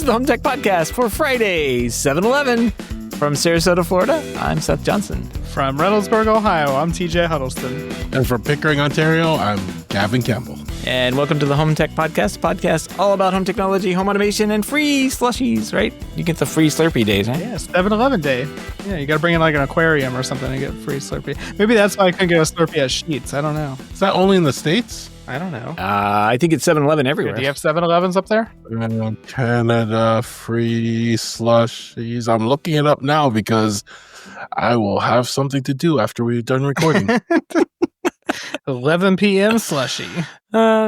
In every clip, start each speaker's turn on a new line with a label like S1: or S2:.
S1: the HomeTech Podcast for Friday, 7/11. From Sarasota, Florida, I'm Seth Johnson.
S2: From Reynoldsburg, Ohio, I'm TJ Huddleston.
S3: And from Pickering, Ontario, I'm Gavin Campbell.
S1: And welcome to the HomeTech Podcast all about home technology, home automation, and free slushies, right? You get the free Slurpee days, right?
S2: Yeah, 7-Eleven day. Yeah, you got to bring in like an aquarium or something to get free Slurpee. Maybe that's why I couldn't get a Slurpee at Sheetz. I don't know.
S3: Is that only in the States?
S2: I don't know.
S1: I think it's 7-Eleven everywhere.
S2: Do you have 7-Elevens up there?
S3: Canada, free slushies. I'm looking it up now because I will have something to do after we're done recording.
S2: 11 p.m. slushie.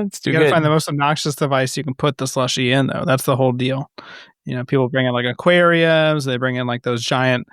S1: It's too
S2: You got to
S1: good.
S2: find the most obnoxious device you can put the slushie in, though. That's the whole deal. You know, people bring in like aquariums. They bring in like those giant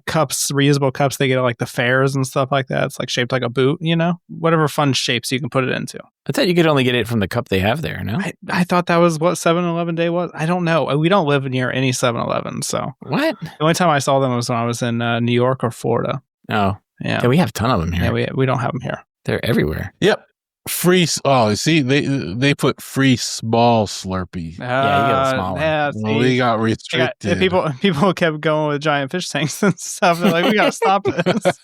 S2: cups, reusable cups they get at like the fairs and stuff like that. It's like shaped like a boot, you know, whatever fun shapes you can put it into.
S1: I thought you could only get it from the cup they have there, no?
S2: I thought that was what 7-Eleven day was. I don't know. We don't live near any 7-Eleven, so.
S1: What?
S2: The only time I saw them was when I was in New York or Florida.
S1: Oh.
S2: Yeah.
S1: We have a ton of them here.
S2: Yeah, we don't have them here.
S1: They're everywhere.
S3: Yep. Free. Oh, see, they put free small Slurpee.
S1: Yeah, you got a small one.
S2: Yeah,
S3: Well, we got restricted.
S2: People kept going with giant fish tanks and stuff. They're like, we got to stop this.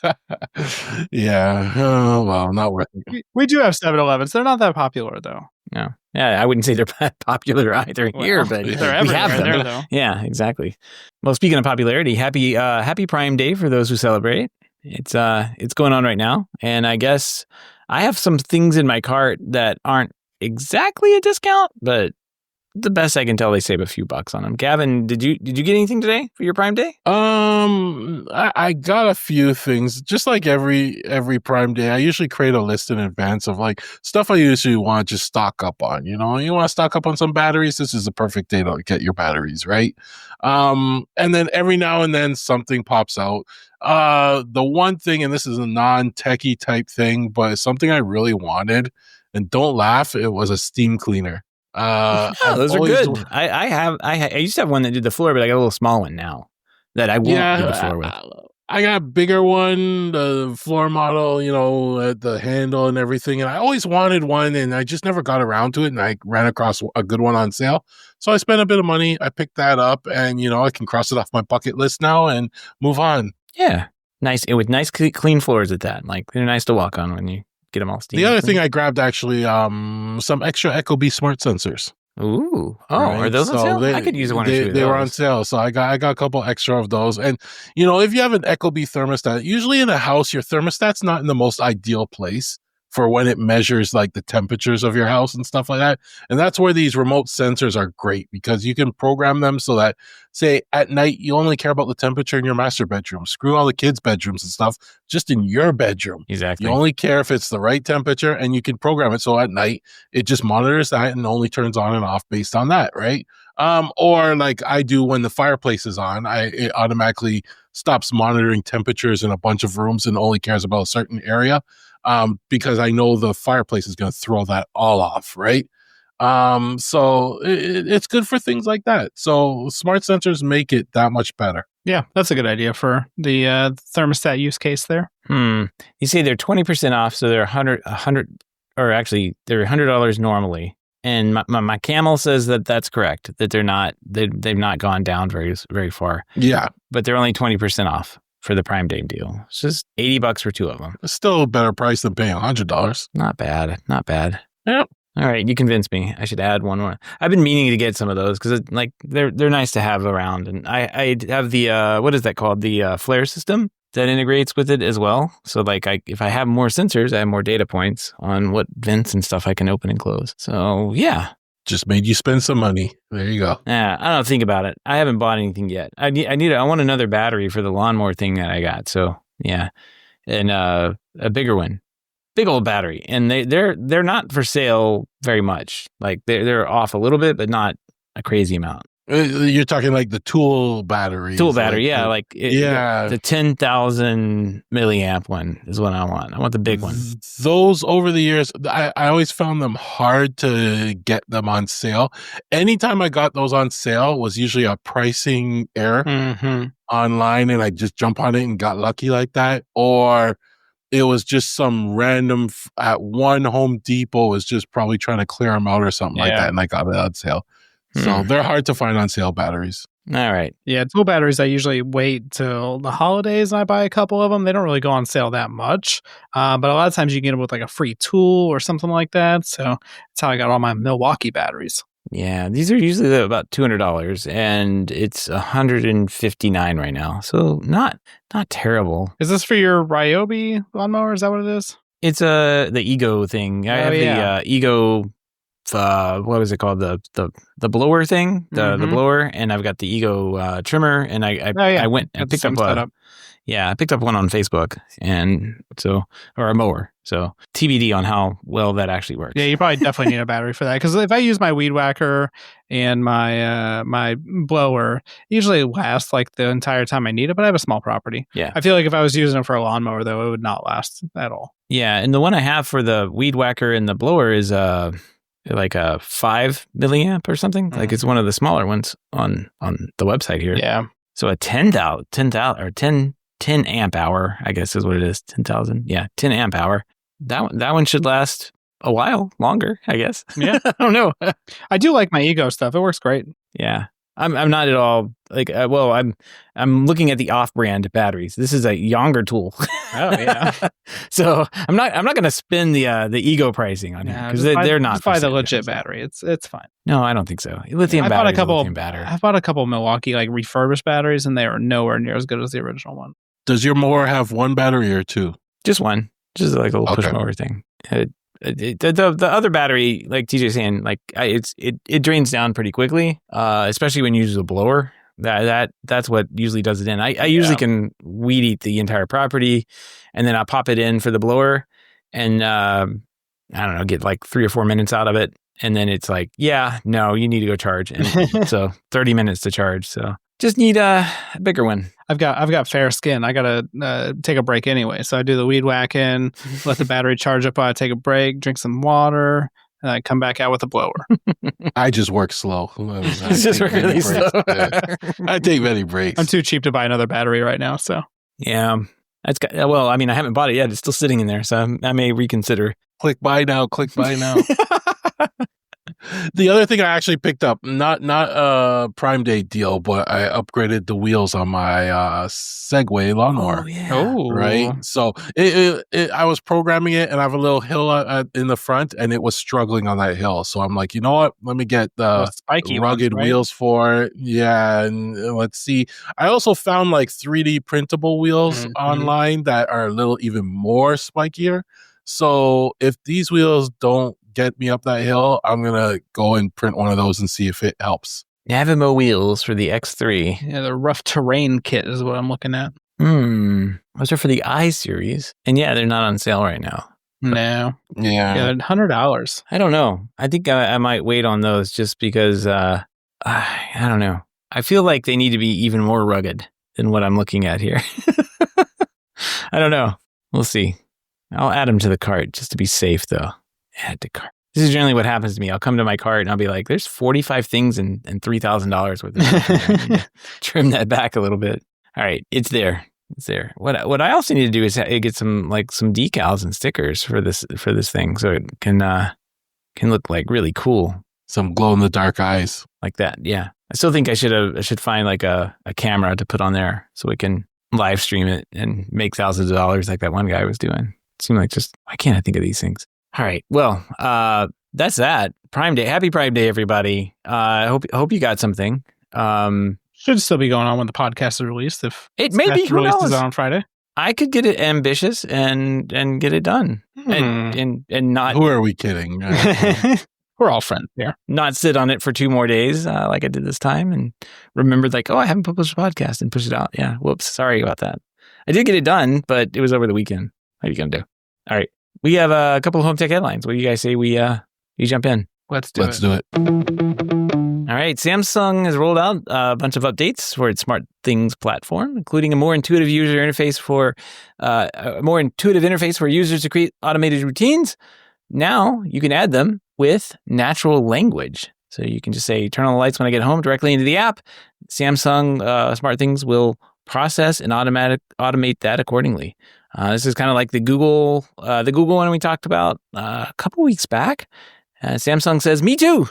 S3: Yeah. Oh, well, not worth it.
S2: We do have 7-Elevens. They're not that popular, though.
S1: No. Yeah, I wouldn't say they're popular either here, but
S2: they're
S1: we have
S2: everywhere
S1: them.
S2: there, though.
S1: Yeah, exactly. Well, speaking of popularity, happy Prime Day for those who celebrate. It's going on right now, and I guess I have some things in my cart that aren't exactly a discount, but the best I can tell, they save a few bucks on them. Gavin, did you get anything today for your Prime Day?
S3: I got a few things. Just like every Prime Day, I usually create a list in advance of like stuff I usually want to just stock up on. You know, you want to stock up on some batteries. This is the perfect day to get your batteries, right? And then every now and then something pops out. The one thing, and this is a non-techie type thing, but it's something I really wanted, and don't laugh, it was a steam cleaner.
S1: Those are good. I used to have one that did the floor, but I got a little small one now that I won't do the floor with.
S3: I got a bigger one, the floor model, you know, at the handle and everything. And I always wanted one, and I just never got around to it. And I ran across a good one on sale. So I spent a bit of money. I picked that up, and, you know, I can cross it off my bucket list now and move on.
S1: Yeah. Nice. And with nice clean floors at that. Like, they're nice to walk on when you get them all steamy.
S3: The other thing I grabbed, actually, some extra ecobee smart sensors.
S1: Ooh. Oh,
S3: Right?
S1: Are those on sale? I could use one or two of those.
S3: They were on sale, so I got a couple extra of those. And, you know, if you have an ecobee thermostat, usually in a house, your thermostat's not in the most ideal place for when it measures like the temperatures of your house and stuff like that. And that's where these remote sensors are great, because you can program them so that, say, at night, you only care about the temperature in your master bedroom. Screw all the kids' bedrooms and stuff, just in your bedroom.
S1: Exactly.
S3: You only care if it's the right temperature, and you can program it so at night it just monitors that and only turns on and off based on that, right? Or like I do when the fireplace is on, it automatically stops monitoring temperatures in a bunch of rooms and only cares about a certain area, because I know the fireplace is going to throw that all off, right? So it's good for things like that. So smart sensors make it that much better.
S2: Yeah, that's a good idea for the thermostat use case there.
S1: You say they're 20% off, so they're $100, or actually they're $100 normally. And my Camel says that that's correct, that they've not gone down very, very far.
S3: Yeah.
S1: But they're only 20% off for the Prime Day deal. It's just $80 for two of them.
S3: It's still a better price than paying $100.
S1: Not bad.
S3: Yep.
S1: All right, you convinced me. I should add one more. I've been meaning to get some of those because like they're nice to have around, and I have the what is that called? The flare system that integrates with it as well. So like if I have more sensors, I have more data points on what vents and stuff I can open and close. So yeah,
S3: just made you spend some money. There you go.
S1: Yeah, I don't think about it. I haven't bought anything yet. I want another battery for the lawnmower thing that I got. So yeah, and a bigger one. Big old battery, and they're not for sale very much. Like they're off a little bit, but not a crazy amount.
S3: You're talking like the tool battery.
S1: The 10,000 milliamp one is what I want. I want the big one.
S3: Those over the years, I always found them hard to get them on sale. Anytime I got those on sale was usually a pricing error online, and I just jump on it and got lucky like that, or it was just some random at one Home Depot was just probably trying to clear them out or something like that, and I got it on sale. So they're hard to find on sale batteries.
S1: All right.
S2: Yeah, tool batteries, I usually wait till the holidays and I buy a couple of them. They don't really go on sale that much. But a lot of times you get them with like a free tool or something like that. So that's how I got all my Milwaukee batteries.
S1: Yeah, these are usually about $200, and it's $159 right now. So not terrible.
S2: Is this for your Ryobi lawnmower? Is that what it is?
S1: It's the Ego thing. I have the Ego. What was it called? The blower thing, the blower, and I've got the Ego trimmer, and I went and picked up I picked up one on Facebook, and or a mower. So TBD on how well that actually works.
S2: Yeah, you probably definitely need a battery for that, because if I use my weed whacker and my my blower, it usually lasts like the entire time I need it. But I have a small property.
S1: Yeah,
S2: I feel like if I was using it for a lawnmower, though, it would not last at all.
S1: Yeah, and the one I have for the weed whacker and the blower is like a 5 milliamp or something. Like it's one of the smaller ones on the website here.
S2: Yeah.
S1: So a 10 amp hour, I guess is what it is. 10,000. Yeah, 10 amp hour. That one should last a while longer, I guess.
S2: Yeah.
S1: I don't know.
S2: I do like my Ego stuff. It works great.
S1: Yeah. I'm not at all like I'm looking at the off-brand batteries. This is a younger tool.
S2: Oh yeah.
S1: So I'm not going to spend the Ego pricing on here because they're not.
S2: Just buy the legit battery. It's fine.
S1: No, I don't think so. Lithium battery. I've
S2: bought a couple Milwaukee like refurbished batteries, and they are nowhere near as good as the original one.
S3: Does your mower have one battery or two?
S1: Just one. Just like a little push mower thing. The other battery, like TJ's saying, like it drains down pretty quickly, especially when you use a blower. That's what usually does it in. I usually can weed eat the entire property, and then I pop it in for the blower, and I don't know, get like 3 or 4 minutes out of it, and then it's like, yeah, no, you need to go charge, and so 30 minutes to charge. So just need a bigger one.
S2: I've got fair skin. I gotta take a break anyway, so I do the weed whacking, let the battery charge up while I take a break, drink some water, and I come back out with a blower.
S3: I just work slow.
S1: It's just really slow.
S3: I take many breaks.
S2: I'm too cheap to buy another battery right now, so
S1: yeah. Well, I mean, I haven't bought it yet. It's still sitting in there, so I may reconsider.
S3: Click buy now. Click buy now. The other thing I actually picked up, not a Prime Day deal, but I upgraded the wheels on my Segway lawnmower.
S1: Oh, yeah.
S2: Oh,
S3: right. So I was programming it, and I have a little hill in the front, and it was struggling on that hill. So I'm like, you know what? Let me get the
S2: spiky
S3: rugged
S2: ones, right?
S3: wheels for it. Yeah, and let's see. I also found like 3D printable wheels online that are a little even more spikier. So if these wheels don't get me up that hill, I'm gonna go and print one of those and see if it helps.
S1: Navimo wheels for the X3.
S2: Yeah, the rough terrain kit is what I'm looking at.
S1: Those are for the I series, and yeah, they're not on sale right now.
S2: No.
S3: Yeah,
S2: $100.
S1: I don't know. I think I might wait on those just because I don't know. I feel like they need to be even more rugged than what I'm looking at here. I don't know. We'll see. I'll add them to the cart just to be safe, though. Add to cart. This is generally what happens to me. I'll come to my cart and I'll be like, there's 45 things and $3,000 worth of stuff. I need to trim that back a little bit. All right. It's there. It's there. What I also need to do is get some decals and stickers for this thing so it can look like really cool.
S3: Some glow in the dark eyes.
S1: Like that. Yeah. I still think I should find like a camera to put on there so we can live stream it and make thousands of dollars like that one guy was doing. It seemed like why can't I think of these things? All right. Well, that's that. Prime Day. Happy Prime Day, everybody. I hope you got something.
S2: Should still be going on when the podcast is released. If
S1: it may be
S2: released on Friday,
S1: I could get it ambitious and get it done and not.
S3: Who are we kidding?
S2: We're all friends here.
S1: Not sit on it for 2 more days like I did this time and remembered like, I haven't published a podcast and push it out. Yeah. Whoops. Sorry about that. I did get it done, but it was over the weekend. What are you going to do? All right. We have a couple of HomeTech headlines. What do you guys say we jump in?
S2: Let's do it.
S1: All right. Samsung has rolled out a bunch of updates for its SmartThings platform, including a more intuitive interface for users to create automated routines. Now you can add them with natural language. So you can just say, turn on the lights when I get home directly into the app. Samsung SmartThings will process and automate that accordingly. This is kind of like the Google one we talked about a couple weeks back. Samsung says, me too.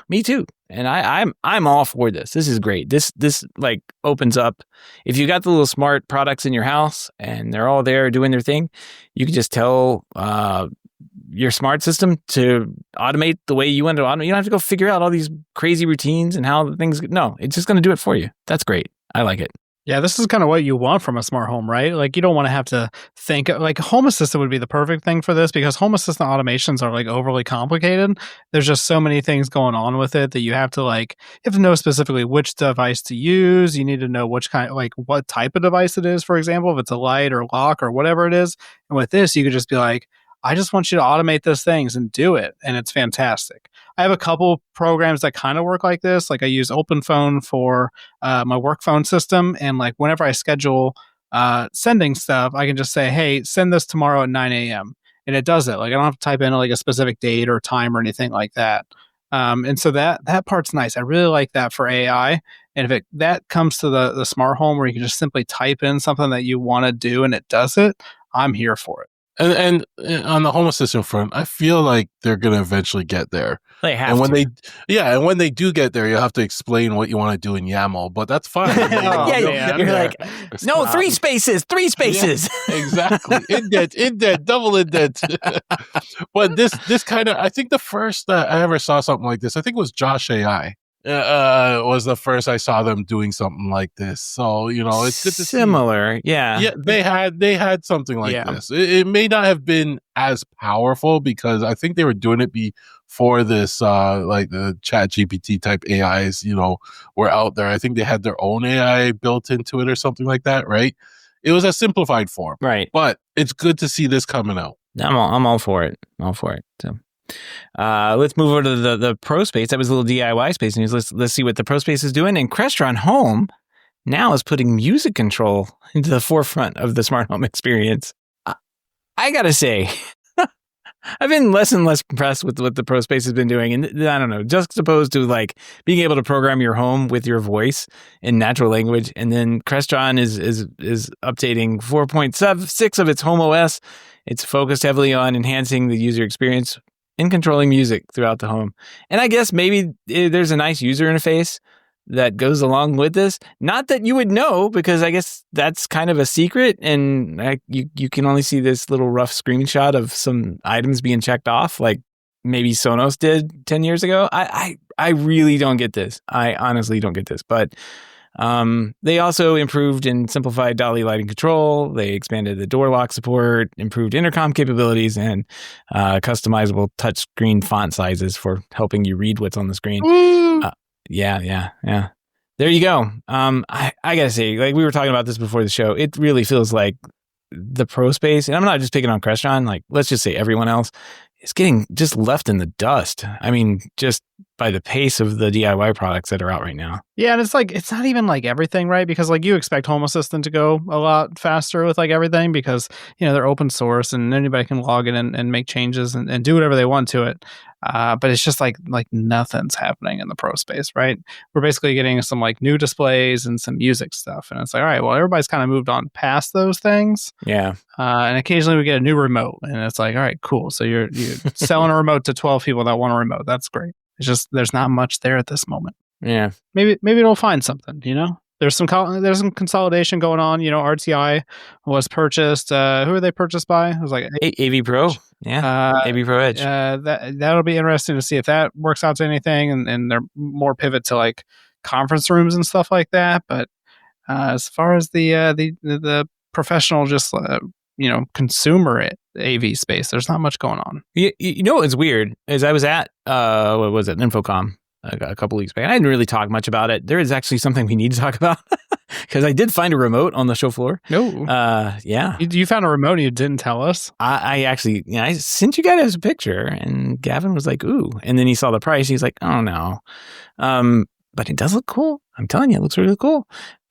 S1: And I'm all for this. This is great. This like opens up. If you got the little smart products in your house and they're all there doing their thing, you can just tell your smart system to automate the way you want to automate. You don't have to go figure out all these crazy routines and how the things. No, it's just going to do it for you. That's great. I like it.
S2: Yeah, this is kind of what you want from a smart home, right? Like, you don't want to have to think, like, Home Assistant would be the perfect thing for this because Home Assistant automations are like overly complicated. There's just so many things going on with it that you have to know specifically which device to use. You need to know which kind, like what type of device it is, for example, if it's a light or lock or whatever it is. And with this, you could just be like, I just want you to automate those things and do it. And it's fantastic. I have a couple programs that kind of work like this. Like I use OpenPhone for my work phone system. And like whenever I schedule sending stuff, I can just say, hey, send this tomorrow at 9 a.m. And it does it. Like I don't have to type in like a specific date or time or anything like that. And so that part's nice. I really like that for AI. And if that comes to the smart home where you can just simply type in something that you want to do and it does it, I'm here for it.
S3: And on the Home Assistant front, I feel like they're going to eventually get there.
S1: They have
S3: and when
S1: to.
S3: And when they do get there, you'll have to explain what you want to do in YAML, but that's fine.
S1: You're like, no, 3 spaces.
S3: Yeah, exactly. Indent, double indent. But this kind of, I think the first I ever saw something like this, I think it was Josh AI. Was the first I saw them doing something like this. So, it's good to
S1: similar.
S3: see.
S1: Yeah.
S3: Yeah, they had something like this. It may not have been as powerful because I think they were doing it before this, like the Chat GPT type AIs, were out there. I think they had their own AI built into it or something like that, right? It was a simplified form.
S1: Right.
S3: But it's good to see this coming out.
S1: I'm all for it. So. Let's move over to the Pro Space. That was a little DIY space news. Let's see what the Pro Space is doing. And Crestron Home now is putting music control into the forefront of the smart home experience. I gotta say, I've been less and less impressed with what the Pro Space has been doing. And I don't know, juxtaposed to like being able to program your home with your voice in natural language. And then Crestron is updating 4.6 of its Home OS. It's focused heavily on enhancing the user experience in controlling music throughout the home. And I guess maybe there's a nice user interface that goes along with this. Not that you would know, because I guess that's kind of a secret. And you can only see this little rough screenshot of some items being checked off, like maybe Sonos did 10 years ago. I really don't get this. I honestly don't get this. But they also improved and simplified Dolly lighting control. They expanded the door lock support, improved intercom capabilities, and customizable touchscreen font sizes for helping you read what's on the screen. Yeah. There you go. I gotta say, like we were talking about this before the show, it really feels like the Pro Space, and I'm not just picking on Crestron, like let's just say everyone else is getting just left in the dust. I mean, just by the pace of the DIY products that are out right now.
S2: Yeah, and it's like, it's not even like everything, right? Because like you expect Home Assistant to go a lot faster with like everything because, they're open source and anybody can log in and make changes and do whatever they want to it. But it's just like nothing's happening in the Pro Space, right? We're basically getting some like new displays and some music stuff. And it's like, all right, well, everybody's kind of moved on past those things.
S1: Yeah.
S2: And occasionally we get a new remote and it's like, all right, cool. So you're selling a remote to 12 people that want a remote. That's great. It's just, there's not much there at this moment.
S1: Yeah.
S2: Maybe it'll find something, There's some consolidation going on. RTI was purchased. Who are they purchased by? It was like
S1: AV Pro. Yeah. AV Pro Edge.
S2: That'll be interesting to see if that works out to anything, and they're more pivot to like conference rooms and stuff like that. But as far as the professional, just consumer AV space, there's not much going on.
S1: You know what's weird is I was at what was it, Infocom a couple weeks back. I didn't really talk much about it. There is actually something we need to talk about because I did find a remote on the show floor.
S2: No.
S1: Yeah.
S2: You found a remote and you didn't tell us?
S1: I actually, I sent you guys a picture and Gavin was like, ooh. And then he saw the price. He's like, oh no. But it does look cool. I'm telling you, it looks really cool.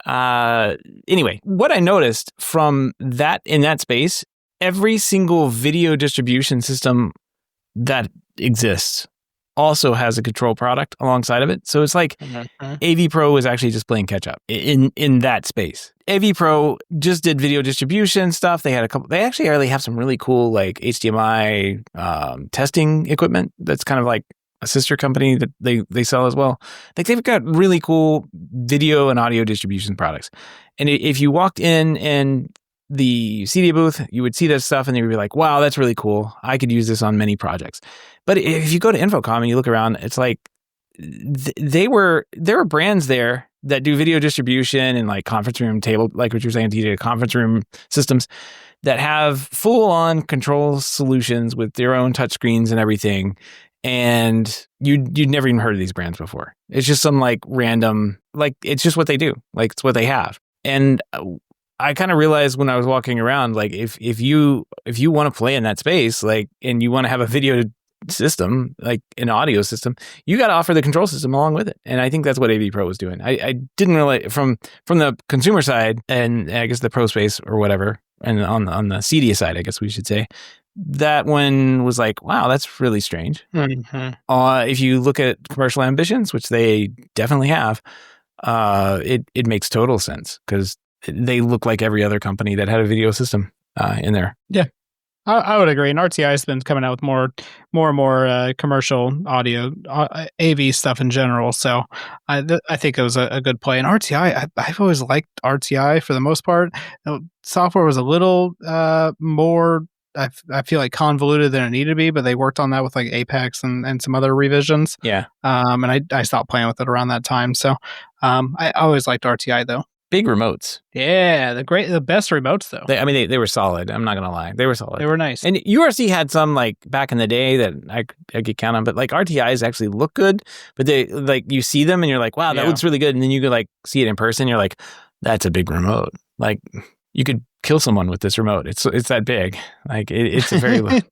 S1: Anyway, what I noticed from that in that space, every single video distribution system that exists also has a control product alongside of it. So it's like AV Pro is actually just playing catch up in that space. AV Pro just did video distribution stuff. They actually have some really cool like HDMI testing equipment that's kind of like a sister company that they sell as well. Like they've got really cool video and audio distribution products. And if you walked in and the CDA booth, you would see this stuff and you'd be like, wow, that's really cool. I could use this on many projects. But if you go to Infocom and you look around, it's like there were brands there that do video distribution and like conference room table, like what you're saying, DJ, conference room systems that have full on control solutions with their own touchscreens and everything. And you'd never even heard of these brands before. It's just some like random, like it's just what they do. Like it's what they have. And I kind of realized when I was walking around, like if you want to play in that space, like, and you want to have a video system, like an audio system, you got to offer the control system along with it. And I think that's what AV Pro was doing. I didn't really, from the consumer side, and I guess the pro space or whatever, and on the CDA side, I guess we should say, that one was like, wow, that's really strange.
S2: Mm-hmm.
S1: If you look at commercial ambitions, which they definitely have, it makes total sense because they look like every other company that had a video system in there.
S2: Yeah, I would agree. And RTI has been coming out with more and more commercial audio, AV stuff in general. So I think it was a good play. And RTI, I've always liked RTI for the most part. Software was a little more, I feel like, convoluted than it needed to be, but they worked on that with like Apex and some other revisions.
S1: Yeah.
S2: And I stopped playing with it around that time. So I always liked RTI though.
S1: Big remotes.
S2: Yeah, the best remotes though.
S1: They were solid. I'm not gonna lie, they were solid.
S2: They were nice.
S1: And URC had some like back in the day that I could count on, but like RTIs actually look good. But they like you see them and you're like, wow, that looks really good. And then you could like see it in person. You're like, that's a big remote. Like you could kill someone with this remote. It's that big. Like it's a very.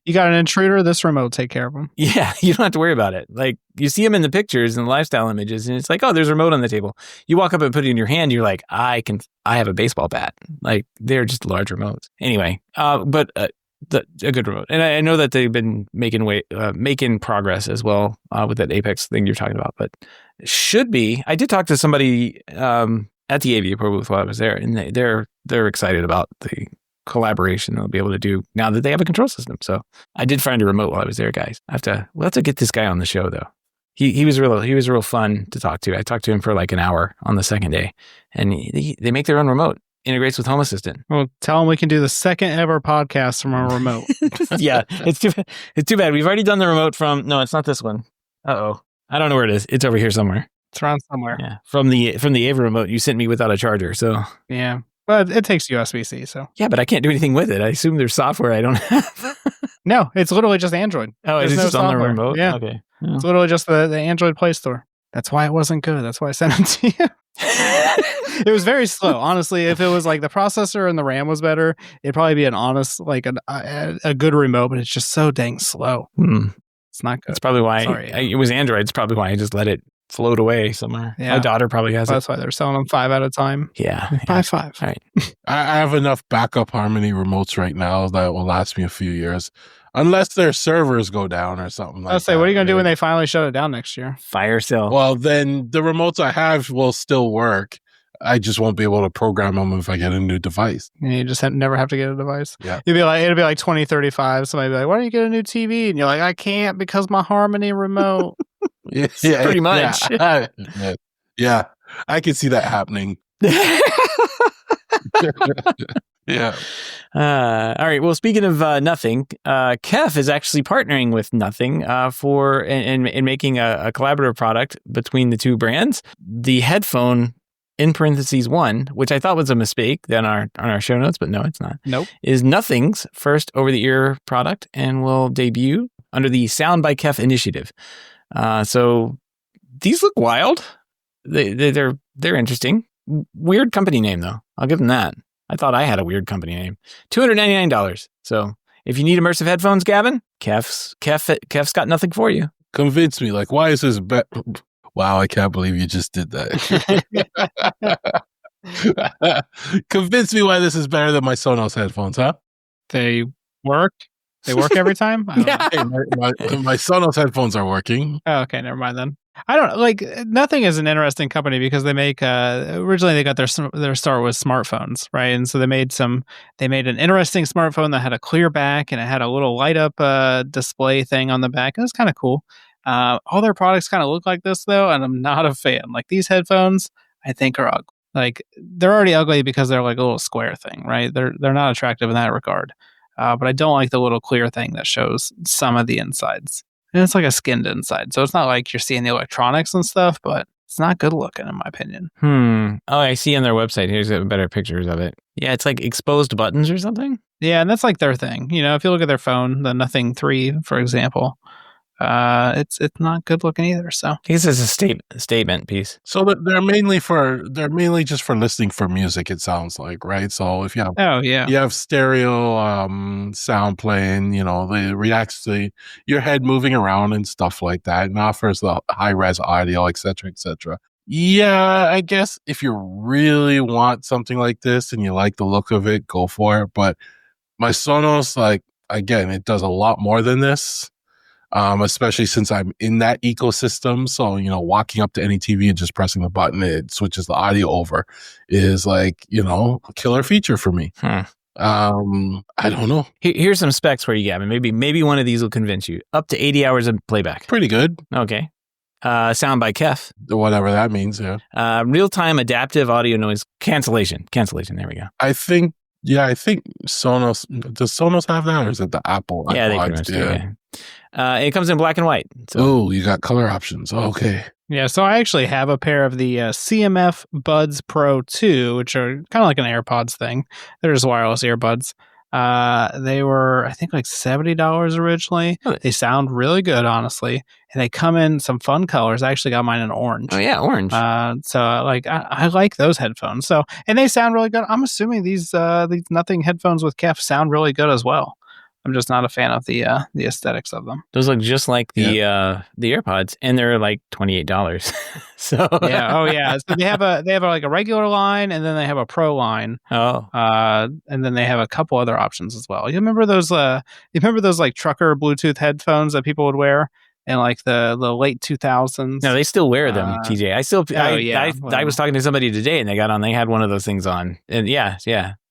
S2: You got an intruder. This remote will take care of them.
S1: Yeah, you don't have to worry about it. Like you see them in the pictures and the lifestyle images, and it's like, oh, there's a remote on the table. You walk up and put it in your hand. You're like, I have a baseball bat. Like they're just large remotes. Anyway, but a good remote, and I know that they've been making progress as well with that Apex thing you're talking about. But should be. I did talk to somebody at the AV Pro booth while I was there, and they're excited about the collaboration they'll be able to do now that they have a control system. So I did find a remote while I was there, guys. We'll have to get this guy on the show though. He was real fun to talk to. I talked to him for like an hour on the second day, and they make their own remote. Integrates with Home Assistant.
S2: Well, tell them we can do the second ever podcast from a remote.
S1: Yeah, it's too bad. We've already done the remote from. No, it's not this one. I don't know where it is. It's over here somewhere.
S2: It's around somewhere.
S1: Yeah, from the Ava remote you sent me without a charger. So
S2: yeah, but it takes USB-C. So
S1: yeah, but I can't do anything with it. I assume there's software I don't have.
S2: No, it's literally just Android.
S1: Oh, it's just on the remote.
S2: Yeah,
S1: okay.
S2: Oh. It's literally just the Android Play Store. That's why it wasn't good. That's why I sent it to you. It was very slow. Honestly, if it was like the processor and the RAM was better, it'd probably be a good remote. But it's just so dang slow. It's not good.
S1: That's probably why
S2: Sorry.
S1: it was Android. It's probably why I just let it float away somewhere.
S2: Yeah.
S1: My daughter probably has
S2: That's why they're selling them 5 at a time.
S1: Yeah.
S2: Buy 5.
S1: All right.
S3: I have enough backup Harmony remotes right now that will last me a few years, unless their servers go down or something like that.
S2: I'll say, what are you going to do when they finally shut it down next year?
S1: Fire sale.
S3: Well, then the remotes I have will still work. I just won't be able to program them if I get a new device.
S2: And you just never have to get a device.
S3: Yeah.
S2: It'll be like 2035. Somebody be like, why don't you get a new TV? And you're like, I can't because my Harmony remote.
S3: Yeah,
S1: pretty much.
S3: Yeah. I can see that happening. Yeah.
S1: All right. Well, speaking of Nothing, Kef is actually partnering with Nothing for in making a collaborative product between the two brands. The headphone in parentheses 1, which I thought was a mistake on our show notes, but no, it's not.
S2: Nope.
S1: Is Nothing's first over-the-ear product and will debut under the Sound by Kef initiative. So these look wild. They're interesting. Weird company name though. I'll give them that. I thought I had a weird company name. $299. So if you need immersive headphones, Gavin, Kef's got Nothing for you.
S3: Convince me. Like, why is this Wow, I can't believe you just did that. Convince me why this is better than my Sonos headphones, huh?
S2: They work. They work every time? I don't know.
S3: Hey, my Sonos headphones are working.
S2: Oh, okay, never mind then. I don't know. Like, Nothing is an interesting company because they make originally they got their start with smartphones, right? And so they made an interesting smartphone that had a clear back and it had a little light up display thing on the back. It was kind of cool. All their products kind of look like this though, and I'm not a fan. Like these headphones, I think are ugly. Like they're already ugly because they're like a little square thing, right? They're not attractive in that regard. But I don't like the little clear thing that shows some of the insides. And it's like a skinned inside. So it's not like you're seeing the electronics and stuff, but it's not good looking in my opinion.
S1: Oh, I see on their website. Here's better pictures of it. Yeah, it's like exposed buttons or something.
S2: Yeah, and that's like their thing. If you look at their phone, the Nothing 3, for example, it's not good looking either. So
S1: I guess it's a statement piece.
S3: So they're mainly just for listening for music. It sounds like, right? So if you have you have stereo sound playing, it reacts to your head moving around and stuff like that, and offers the high res audio, etc., etc. Yeah, I guess if you really want something like this and you like the look of it, go for it. But my Sonos, like again, it does a lot more than this. Especially since I'm in that ecosystem. So, walking up to any TV and just pressing the button, it switches the audio over is like, a killer feature for me. I don't know.
S1: Here's some specs for you, Gavin. Maybe one of these will convince you. Up to 80 hours of playback.
S3: Pretty good.
S1: Okay. Sound by Kef.
S3: Whatever that means, yeah.
S1: Real-time adaptive audio noise cancellation. There we go.
S3: I think Sonos, does Sonos have that or is it the Apple?
S1: Yeah, they pretty much do. Yeah. It comes in black and white. So.
S3: Oh, you got color options. Okay.
S2: Yeah, so I actually have a pair of the CMF Buds Pro 2, which are kind of like an AirPods thing. They're just wireless earbuds. They were, I think, like $70 originally. Really? They sound really good, honestly. And they come in some fun colors. I actually got mine in orange.
S1: Oh, yeah, orange.
S2: So I like those headphones. So, and they sound really good. I'm assuming these Nothing headphones with Kef sound really good as well. I'm just not a fan of the aesthetics of them.
S1: Those look just like the AirPods, and they're like $28. So
S2: yeah, oh yeah. So they have like a regular line, and then they have a Pro line.
S1: Oh,
S2: and then they have a couple other options as well. You remember those? Like trucker Bluetooth headphones that people would wear in like the late 2000s?
S1: No, they still wear them, TJ. I was talking to somebody today, and they had one of those things on, and yeah.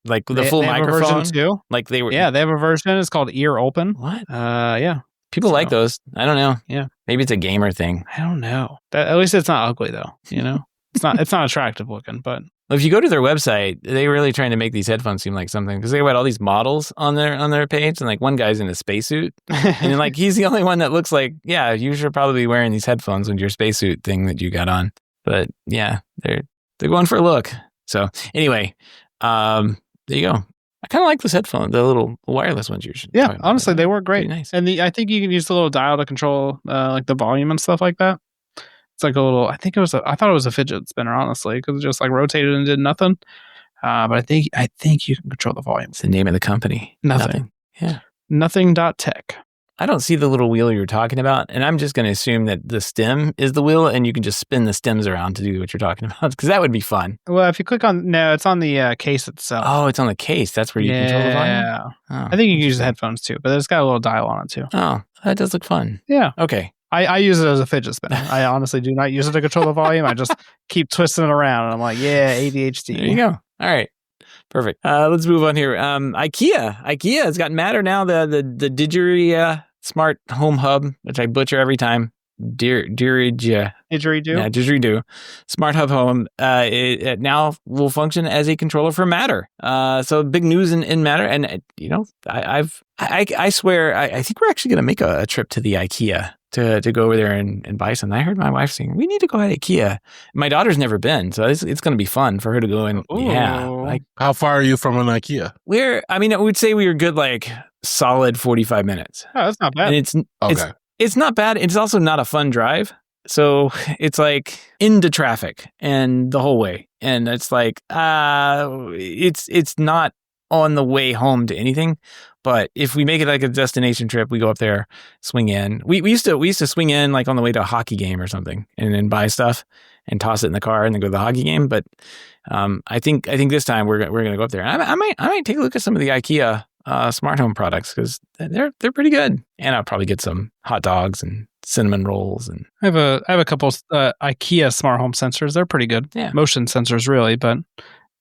S1: Like the full microphone
S2: have a version too.
S1: Like they were.
S2: Yeah, they have a version. It's called Ear Open.
S1: What?
S2: Yeah.
S1: People like those. I don't know.
S2: Yeah.
S1: Maybe it's a gamer thing.
S2: I don't know. At least it's not ugly though. It's not attractive looking. But
S1: if you go to their website, they're really trying to make these headphones seem like something because they got all these models on their page, and like one guy's in a spacesuit, and like he's the only one that looks like you should probably be wearing these headphones with your spacesuit thing that you got on. But yeah, they're going for a look. So anyway, there you go. I kind of like this headphone, the little wireless ones you should.
S2: Yeah, honestly, they work great.
S1: Nice.
S2: And I think you can use the little dial to control like the volume and stuff like that. It's like a little. I thought it was a fidget spinner, honestly, because it just like rotated and did nothing. But I think you can control the volume.
S1: It's the name of the company.
S2: Nothing.
S1: Yeah.
S2: Nothing.tech.
S1: I don't see the little wheel you're talking about, and I'm just going to assume that the stem is the wheel, and you can just spin the stems around to do what you're talking about, because that would be fun.
S2: Well, if you click on, no, it's on the case itself.
S1: Oh, it's on the case. That's where you control the volume?
S2: Yeah. I think you can use the headphones too, but it's got a little dial on it too.
S1: Oh, that does look fun.
S2: Yeah.
S1: Okay.
S2: I use it as a fidget spinner. I honestly do not use it to control the volume. I just keep twisting it around, and I'm like, yeah, ADHD.
S1: There you go. All right. Perfect. Let's move on here. IKEA has gotten madder now. The Didgeridoo smart home hub, which I butcher every time. Didgeridoo. Yeah, Didgeridoo. Smart hub home. It now will function as a controller for Matter. So big news in Matter. And I swear, I think we're actually going to make a trip to the IKEA to go over there and buy something. I heard my wife saying, we need to go at IKEA. My daughter's never been, so it's going to be fun for her to go in.
S2: Ooh.
S1: Yeah. Like,
S3: how far are you from an IKEA?
S1: I would say we were good, like solid 45 minutes.
S2: Oh, that's not bad.
S1: And it's not bad. It's also not a fun drive. So it's like into traffic and the whole way. And it's like, it's not on the way home to anything. But if we make it like a destination trip, we go up there, swing in. We used to swing in like on the way to a hockey game or something, and then buy stuff and toss it in the car and then go to the hockey game. But I think this time we're gonna go up there. And I might take a look at some of the IKEA smart home products because they're pretty good. And I'll probably get some hot dogs and cinnamon rolls. And
S2: I have a couple IKEA smart home sensors. They're pretty good.
S1: Yeah.
S2: Motion sensors, really, but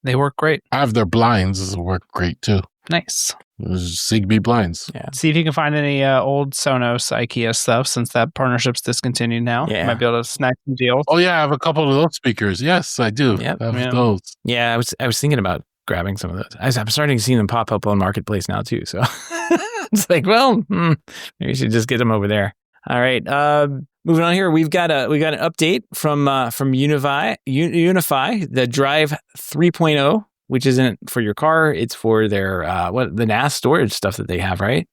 S2: they work great.
S3: I have their blinds. Work great too.
S2: Nice.
S3: Zigbee blinds.
S1: Yeah.
S2: See if you can find any old Sonos IKEA stuff, since that partnership's discontinued now.
S1: Yeah.
S2: You might be able to snag some deals.
S3: Oh yeah, I have a couple of those speakers. Yes, I do.
S1: Yep.
S3: I have
S2: Yeah.
S3: those.
S1: Yeah, I was thinking about grabbing some of those. I'm starting to see them pop up on Marketplace now too. So it's like, well, maybe you should just get them over there. All right. Moving on here, we got an update from UniFi, the Drive 3.0, which isn't for your car. It's for their the NAS storage stuff that they have, right?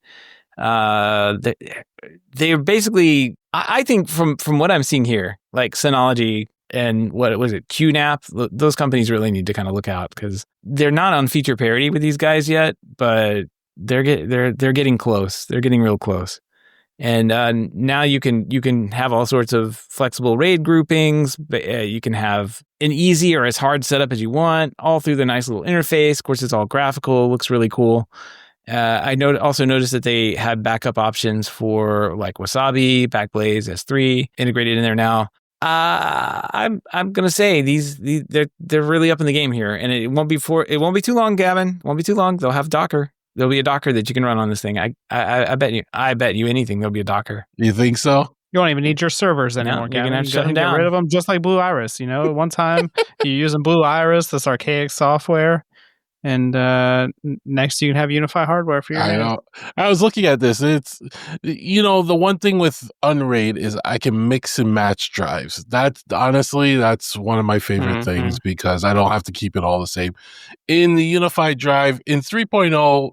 S1: They're basically, I think from what I'm seeing here, like Synology and what was it, QNAP, those companies really need to kind of look out, because they're not on feature parity with these guys yet, but they're getting close. They're getting real close. And now you can have all sorts of flexible RAID groupings. You can have an easy or as hard setup as you want, all through the nice little interface. Of course, it's all graphical. Looks really cool. I also noticed that they had backup options for like Wasabi, Backblaze, S3 integrated in there now. I'm gonna say they're really up in the game here, and it won't be too long, Gavin. It won't be too long. They'll have Docker. There'll be a Docker that you can run on this thing. I bet you anything there'll be a Docker.
S3: You think so?
S2: You won't even need your servers anymore.
S1: You're
S2: Gavin.
S1: gonna have to shut them
S2: Get
S1: down.
S2: rid of them, just like Blue Iris. One time you're using Blue Iris, this archaic software, and next you can have UniFi hardware for your.
S3: I know. I was looking at this. It's the one thing with Unraid is I can mix and match drives. That's one of my favorite things, because I don't have to keep it all the same. In the UniFi drive in 3.0,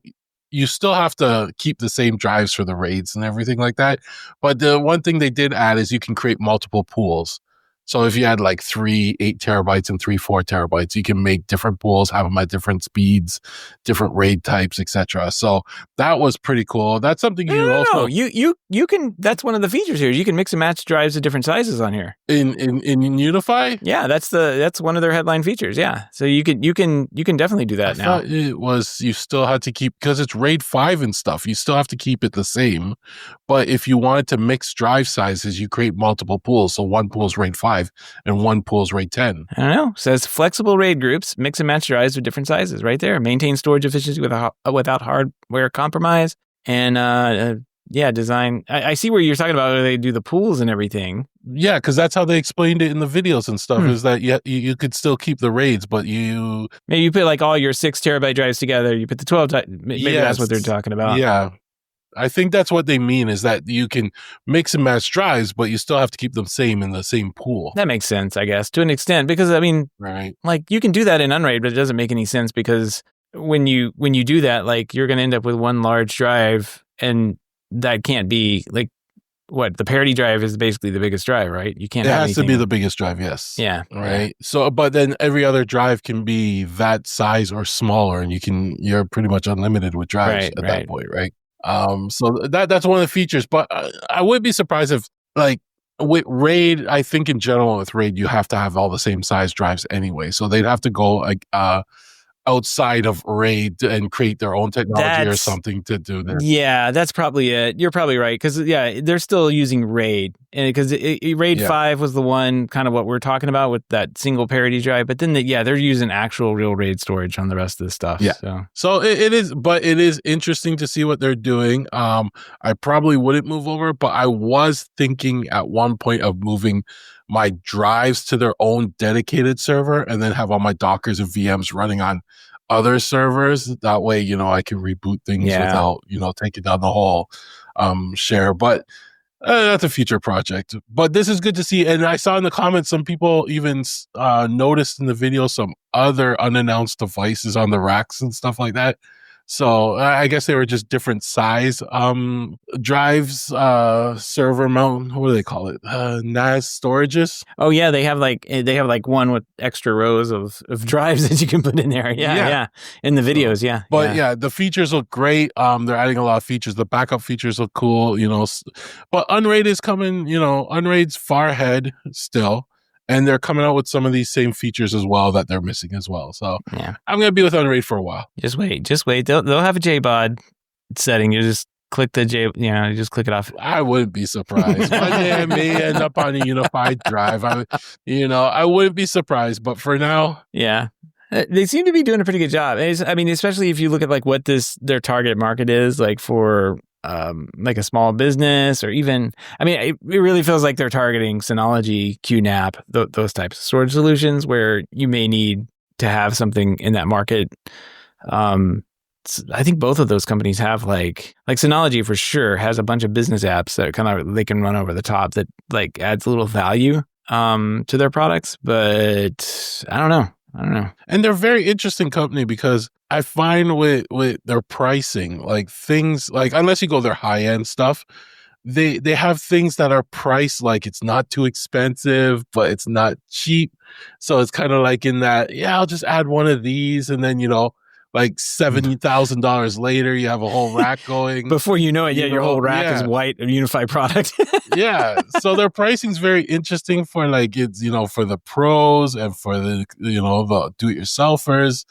S3: you still have to keep the same drives for the raids and everything like that. But the one thing they did add is you can create multiple pools. So if you had like 3 8 terabytes and 3 4 terabytes, you can make different pools, have them at different speeds, different RAID types, etc. So that was pretty cool. That's something you
S1: No, you can. That's one of the features here. You can mix and match drives of different sizes on here.
S3: in UniFi.
S1: Yeah, that's one of their headline features. Yeah, so you can definitely do that
S3: I
S1: now.
S3: thought it was you still had to keep, because it's RAID 5 and stuff. You still have to keep it the same. But if you wanted to mix drive sizes, you create multiple pools. So one pool is RAID 5 and one pool is RAID 10.
S1: I don't know. It says flexible RAID groups, mix and match drives with different sizes. Right there. Maintain storage efficiency without hardware compromise. And design. I see where you're talking about where they do the pools and everything.
S3: Yeah, because that's how they explained it in the videos and stuff. Is that you could still keep the RAIDs, but maybe
S1: you put like all your 6 terabyte drives together. You put the 12. Maybe that's what they're talking about.
S3: Yeah. I think that's what they mean, is that you can mix and match drives, but you still have to keep them same in the same pool.
S1: That makes sense, I guess, to an extent, because
S3: right.
S1: Like you can do that in Unraid, but it doesn't make any sense, because when you do that, like you're going to end up with one large drive, and that can't be like what the parity drive is basically the biggest drive, right? You can't.
S3: It
S1: have
S3: has to
S1: anything.
S3: be the biggest drive, yes.
S1: Yeah.
S3: Right. So, but then every other drive can be that size or smaller, and you're pretty much unlimited with drives at that point, right? So that's one of the features, but I would be surprised if, like, with RAID, I think in general with RAID, you have to have all the same size drives anyway. So they'd have to go like outside of RAID and create their own technology or something to do this.
S1: Yeah, that's probably it. You're probably right, because they're still using RAID, and because RAID 5 was the one kind of what we're talking about with that single parity drive, but then they're using actual real RAID storage on the rest of the stuff.
S3: Yeah. So it is interesting to see what they're doing. I probably wouldn't move over, but I was thinking at one point of moving my drives to their own dedicated server and then have all my Dockers and VMs running on other servers. That way, I can reboot things without, taking down the whole share. But that's a future project. But this is good to see. And I saw in the comments, some people even noticed in the video some other unannounced devices on the racks and stuff like that. So I guess they were just different size drives, server mount. What do they call it? NAS storages.
S1: Oh yeah, they have like one with extra rows of drives that you can put in there. Yeah. In the videos, yeah.
S3: But the features look great. They're adding a lot of features. The backup features look cool. But Unraid is coming. Unraid's far ahead still. And they're coming out with some of these same features as well that they're missing as well. So I'm going to be with Unraid for a while.
S1: Just wait. They'll have a JBOD setting. You just click the you just click it off.
S3: I wouldn't be surprised. One day I may end up on a unified drive. I wouldn't be surprised. But for now,
S1: yeah. They seem to be doing a pretty good job. I mean, especially if you look at like what their target market is, like for like a small business, or even, I mean, it really feels like they're targeting Synology, QNAP, those types of storage solutions where you may need to have something in that market. I think both of those companies have like Synology for sure has a bunch of business apps that kind of they can run over the top that like adds a little value to their products, but I don't know.
S3: And they're a very interesting company because I find with their pricing, like things like, unless you go their high end stuff, they have things that are priced like it's not too expensive, but it's not cheap. So it's kind of like in that, I'll just add one of these, and then like $70,000 later, you have a whole rack going.
S1: Before you know it, your whole rack is white, a UniFi product.
S3: Yeah. So their pricing is very interesting for like, it's, for the pros and for the, the do-it-yourselfers.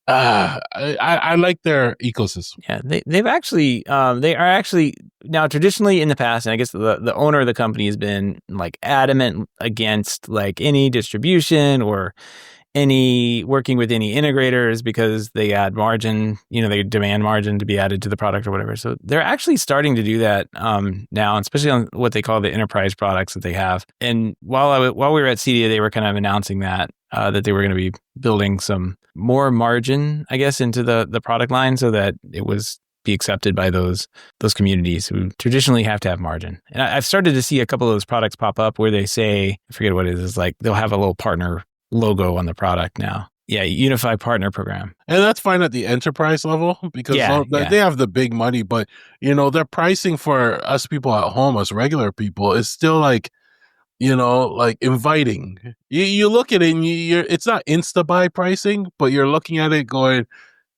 S3: I like their ecosystem.
S1: Yeah. They are actually now traditionally in the past, and I guess the owner of the company has been like adamant against like any distribution or any working with any integrators because they add margin, they demand margin to be added to the product or whatever. So they're actually starting to do that now, especially on what they call the enterprise products that they have. And while we were at CEDIA, they were kind of announcing that they were going to be building some more margin, I guess, into the product line so that it was be accepted by those communities who traditionally have to have margin. And I've started to see a couple of those products pop up where they say, I forget what it is, like they'll have a little partner logo on the product now. Yeah, UniFi partner program.
S3: And that's fine at the enterprise level because they have the big money, but their pricing for us people at home, us regular people, is still like, like inviting. You look at it and it's not insta buy pricing, but you're looking at it going,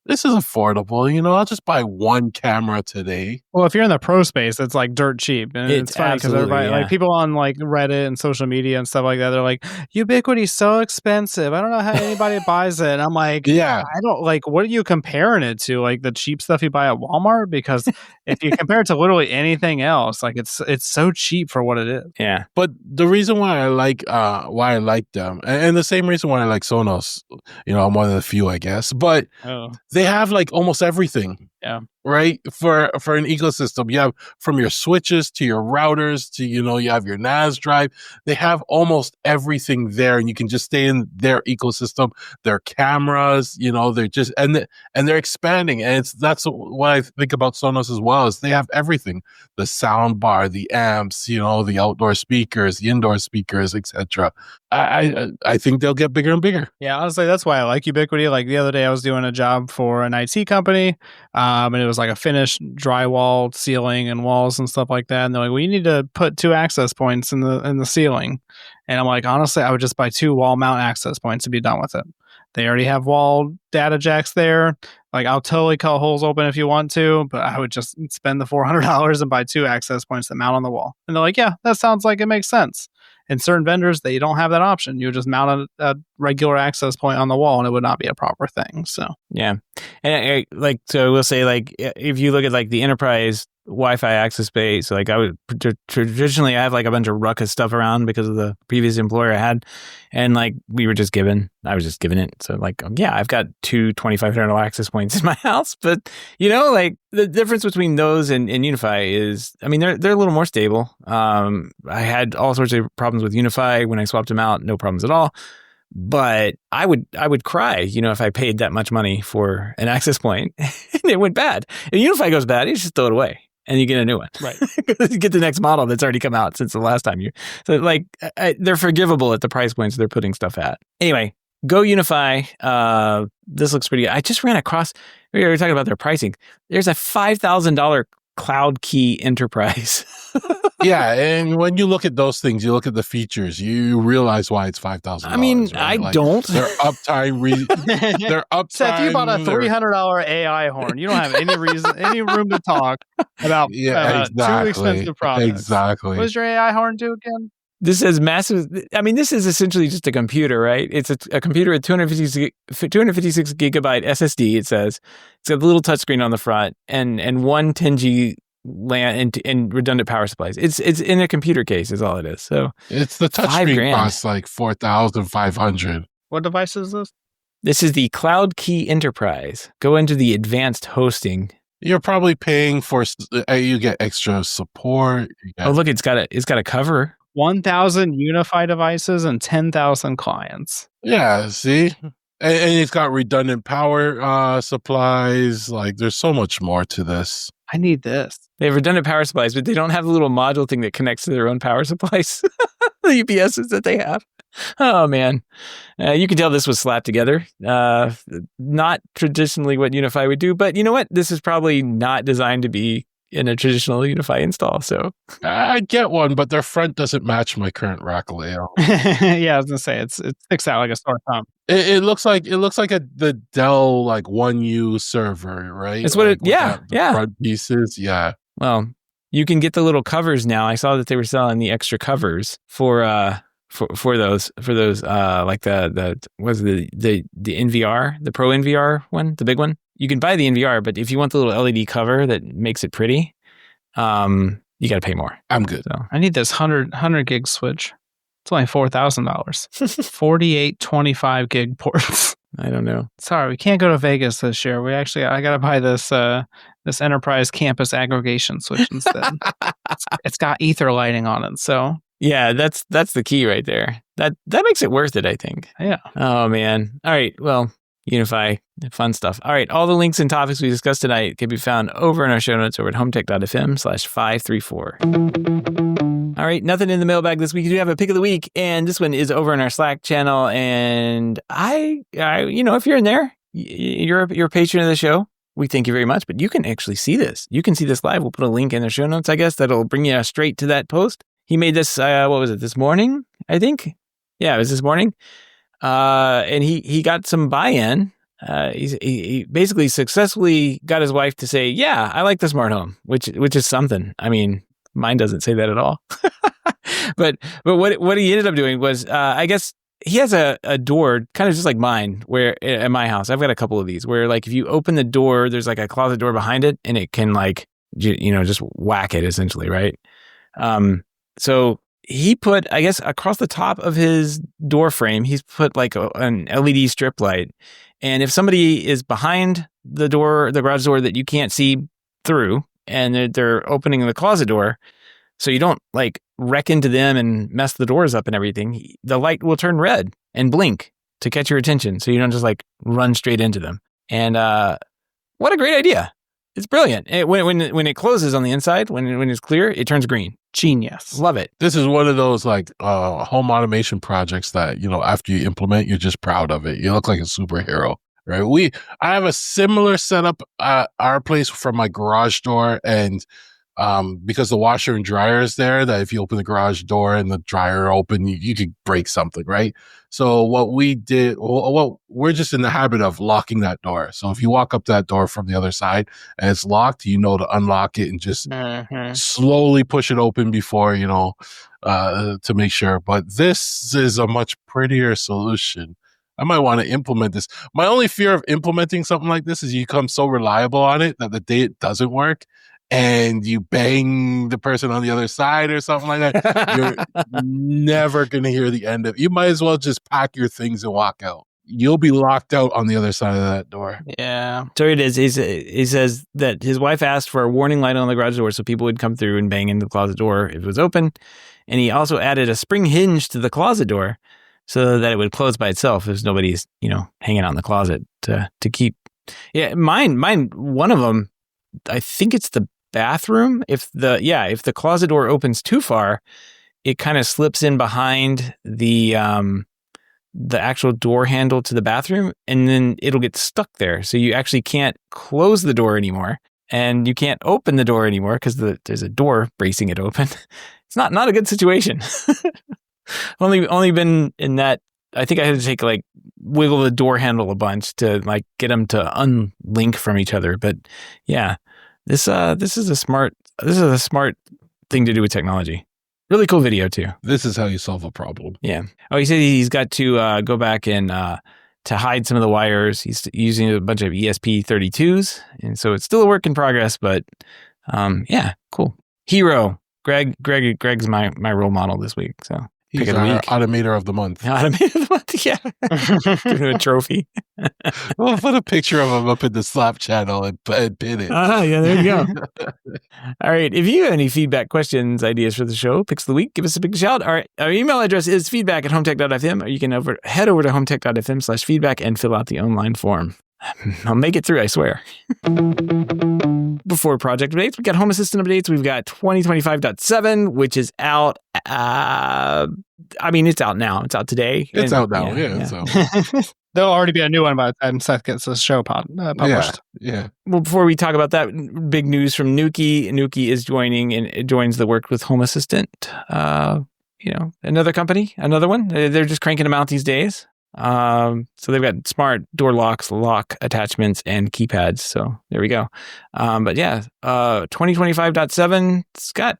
S3: this is affordable. I'll just buy one camera today.
S2: Well, if you're in the pro space, it's like dirt cheap. And it's funny because everybody, like people on like Reddit and social media and stuff like that, they're like, Ubiquiti's so expensive. I don't know how anybody buys it. And I'm like, I don't like, what are you comparing it to? Like the cheap stuff you buy at Walmart? Because if you compare it to literally anything else, like it's so cheap for what it is.
S1: Yeah.
S3: But the reason why I like them, and the same reason why I like Sonos, I'm one of the few, I guess, but they have like almost everything.
S2: Yeah.
S3: Right. For an ecosystem, you have from your switches to your routers to, you have your NAS drive. They have almost everything there, and you can just stay in their ecosystem. Their cameras, they're just, and they're expanding. And that's what I think about Sonos as well, is they have everything: the sound bar, the amps, the outdoor speakers, the indoor speakers, etc. I think they'll get bigger and bigger.
S2: Yeah, honestly, that's why I like Ubiquiti. Like the other day, I was doing a job for an IT company, and it was like a finished drywall ceiling and walls and stuff like that. And they're like, well, you need to put 2 access points in the ceiling. And I'm like, honestly, I would just buy 2 wall mount access points to be done with it. They already have wall data jacks there. Like, I'll totally cut holes open if you want to, but I would just spend the $400 and buy 2 access points that mount on the wall. And they're like, yeah, that sounds like it makes sense. And certain vendors, they don't have that option. You just mount a regular access point on the wall, and it would not be a proper thing. So
S1: yeah, and so we'll say like if you look at like the enterprise Wi-Fi access space, so like I would traditionally I have like a bunch of ruckus stuff around because of the previous employer I had, and like I was just given it. So like I've got 2 $2,500 access points in my house, but like the difference between those and UniFi is, I mean, they're a little more stable. I had all sorts of problems with UniFi when I swapped them out, no problems at all. But I would cry, if I paid that much money for an access point and it went bad. If UniFi goes bad, you just throw it away and you get a new one.
S2: Right.
S1: You get the next model that's already come out since the last time so like they're forgivable at the price points they're putting stuff at. Anyway, go UniFi. This looks pretty good. I just ran across, we were talking about their pricing. There's a $5,000 Cloud Key Enterprise.
S3: Yeah, and when you look at those things, you look at the features, you realize why it's $5,000.
S1: I mean,
S3: right?
S1: I
S3: like,
S1: don't.
S3: Their uptime. Their uptime.
S2: So if you bought a $300 AI horn, you don't have any room to talk about too expensive products.
S3: Exactly.
S2: What does your AI horn do again?
S1: This is massive. I mean, this is essentially just a computer, right? It's a computer with 256 gigabyte SSD, it says. It's got a little touchscreen on the front and one 10G land and redundant power supplies. It's in a computer case is all it is. So
S3: It's the touchscreen
S1: $5,000.
S3: costs like $4,500.
S2: What device is this?
S1: This is the Cloud Key Enterprise. Go into the advanced hosting.
S3: You're probably paying for you get extra support.
S1: Oh, look, it's got a cover.
S2: 1,000 UniFi devices and 10,000 clients.
S3: Yeah, see, and it's got redundant power supplies. Like, there's so much more to this.
S2: I need this.
S1: They have redundant power supplies, but they don't have the little module thing that connects to their own power supplies. The UPSs that they have. Oh, man. You can tell this was slapped together. Not traditionally what UniFi would do, but you know what? This is probably not designed to be in a traditional UniFi install. So
S3: I get one, but their front doesn't match my current rack layout.
S2: Yeah, I was gonna say it sticks out like a sore thumb.
S3: It looks like the Dell like 1U server, right?
S1: That's what
S3: like
S1: yeah.
S3: Front pieces, yeah.
S1: Well, you can get the little covers now. I saw that they were selling the extra covers for those like the NVR, the Pro NVR one, the big one. You can buy the NVR, but if you want the little LED cover that makes it pretty, you got to pay more.
S3: I'm good.
S2: So I need this 100 gig switch. It's only $4,000. 48 25 gig ports.
S1: I don't know.
S2: Sorry, we can't go to Vegas this year. I got to buy this enterprise campus aggregation switch instead. It's got ether lighting on it, so
S1: yeah, that's the key right there. That makes it worth it, I think.
S2: Yeah.
S1: Oh man. All right. Well, UniFi, fun stuff. All right. All the links and topics we discussed tonight can be found over in our show notes over at HomeTech.fm/534. All right. Nothing in the mailbag this week. We do have a pick of the week, and this one is over in our Slack channel. And I if you're in there, you're a patron of the show. We thank you very much, but you can actually see this. You can see this live. We'll put a link in the show notes, I guess, that'll bring you straight to that post. He made this, this morning, I think? Yeah, it was this morning. And he got some buy-in. He basically successfully got his wife to say, yeah, I like the smart home, which is something. I mean, mine doesn't say that at all. But what he ended up doing was, I guess he has a door kind of just like mine, where at my house, I've got a couple of these where like if you open the door, there's like a closet door behind it and it can like, just whack it essentially, right? So he put, I guess, across the top of his door frame, he's put like an LED strip light. And if somebody is behind the garage door that you can't see through, and they're opening the closet door, so you don't like wreck into them and mess the doors up and everything, the light will turn red and blink to catch your attention. So you don't just like run straight into them. And what a great idea. It's brilliant. When it closes on the inside, when it's clear, it turns green.
S2: Genius.
S1: Love it.
S3: This is one of those like home automation projects that, after you implement, you're just proud of it. You look like a superhero, right? I have a similar setup at our place for my garage door, and because the washer and dryer is there, that if you open the garage door and the dryer open, you could break something, right? So what we did, we're just in the habit of locking that door. So if you walk up that door from the other side and it's locked, to unlock it and just slowly push it open before, to make sure. But this is a much prettier solution. I might want to implement this. My only fear of implementing something like this is you become so reliable on it that the day it doesn't work, and you bang the person on the other side or something like that, you're never going to hear the end of it. You might as well just pack your things and walk out. You'll be locked out on the other side of that door.
S2: Yeah.
S1: So it is. He says that his wife asked for a warning light on the garage door so people would come through and bang into the closet door if it was open. And he also added a spring hinge to the closet door so that it would close by itself if nobody's, hanging out in the closet to keep. Yeah, mine, one of them, I think it's the bathroom. If the closet door opens too far, it kind of slips in behind the actual door handle to the bathroom, and then it'll get stuck there. So you actually can't close the door anymore, and you can't open the door anymore because there's a door bracing it open. It's not a good situation. only been in that. I think I had to take wiggle the door handle a bunch to get them to unlink from each other. But yeah. This is a smart thing to do with technology. Really cool video too.
S3: This is how you solve a problem.
S1: Yeah. Oh, he said he's got to go back and to hide some of the wires. He's using a bunch of ESP32s, and so it's still a work in progress. But Yeah, cool. Hero. Greg's my role model this week. So
S3: He's
S1: pick of the
S3: our
S1: week.
S3: automator of the month.
S1: Automated of the month, yeah. Give him a trophy.
S3: We'll put a picture of him up in the Slap channel and pin it.
S1: Yeah, there you go. All right. If you have any feedback, questions, ideas for the show, picks of the week, give us a big shout. Our email address is feedback@HomeTech.fm, or you can head over to HomeTech.fm/feedback and fill out the online form. I'll make it through, I swear. Before project updates, we got Home Assistant updates. We've got 2025.7, which is out. It's out now. It's out today.
S3: It's out now. Yeah. So
S2: there'll already be a new one by the time Seth gets the show published.
S3: Yeah.
S1: Well, before we talk about that, big news from Nuki. Nuki is joining and it joins the Work with Home Assistant. Another company, another one. They're just cranking them out these days. So they've got smart door locks, lock attachments, and keypads. So there we go. 2025.7, it's got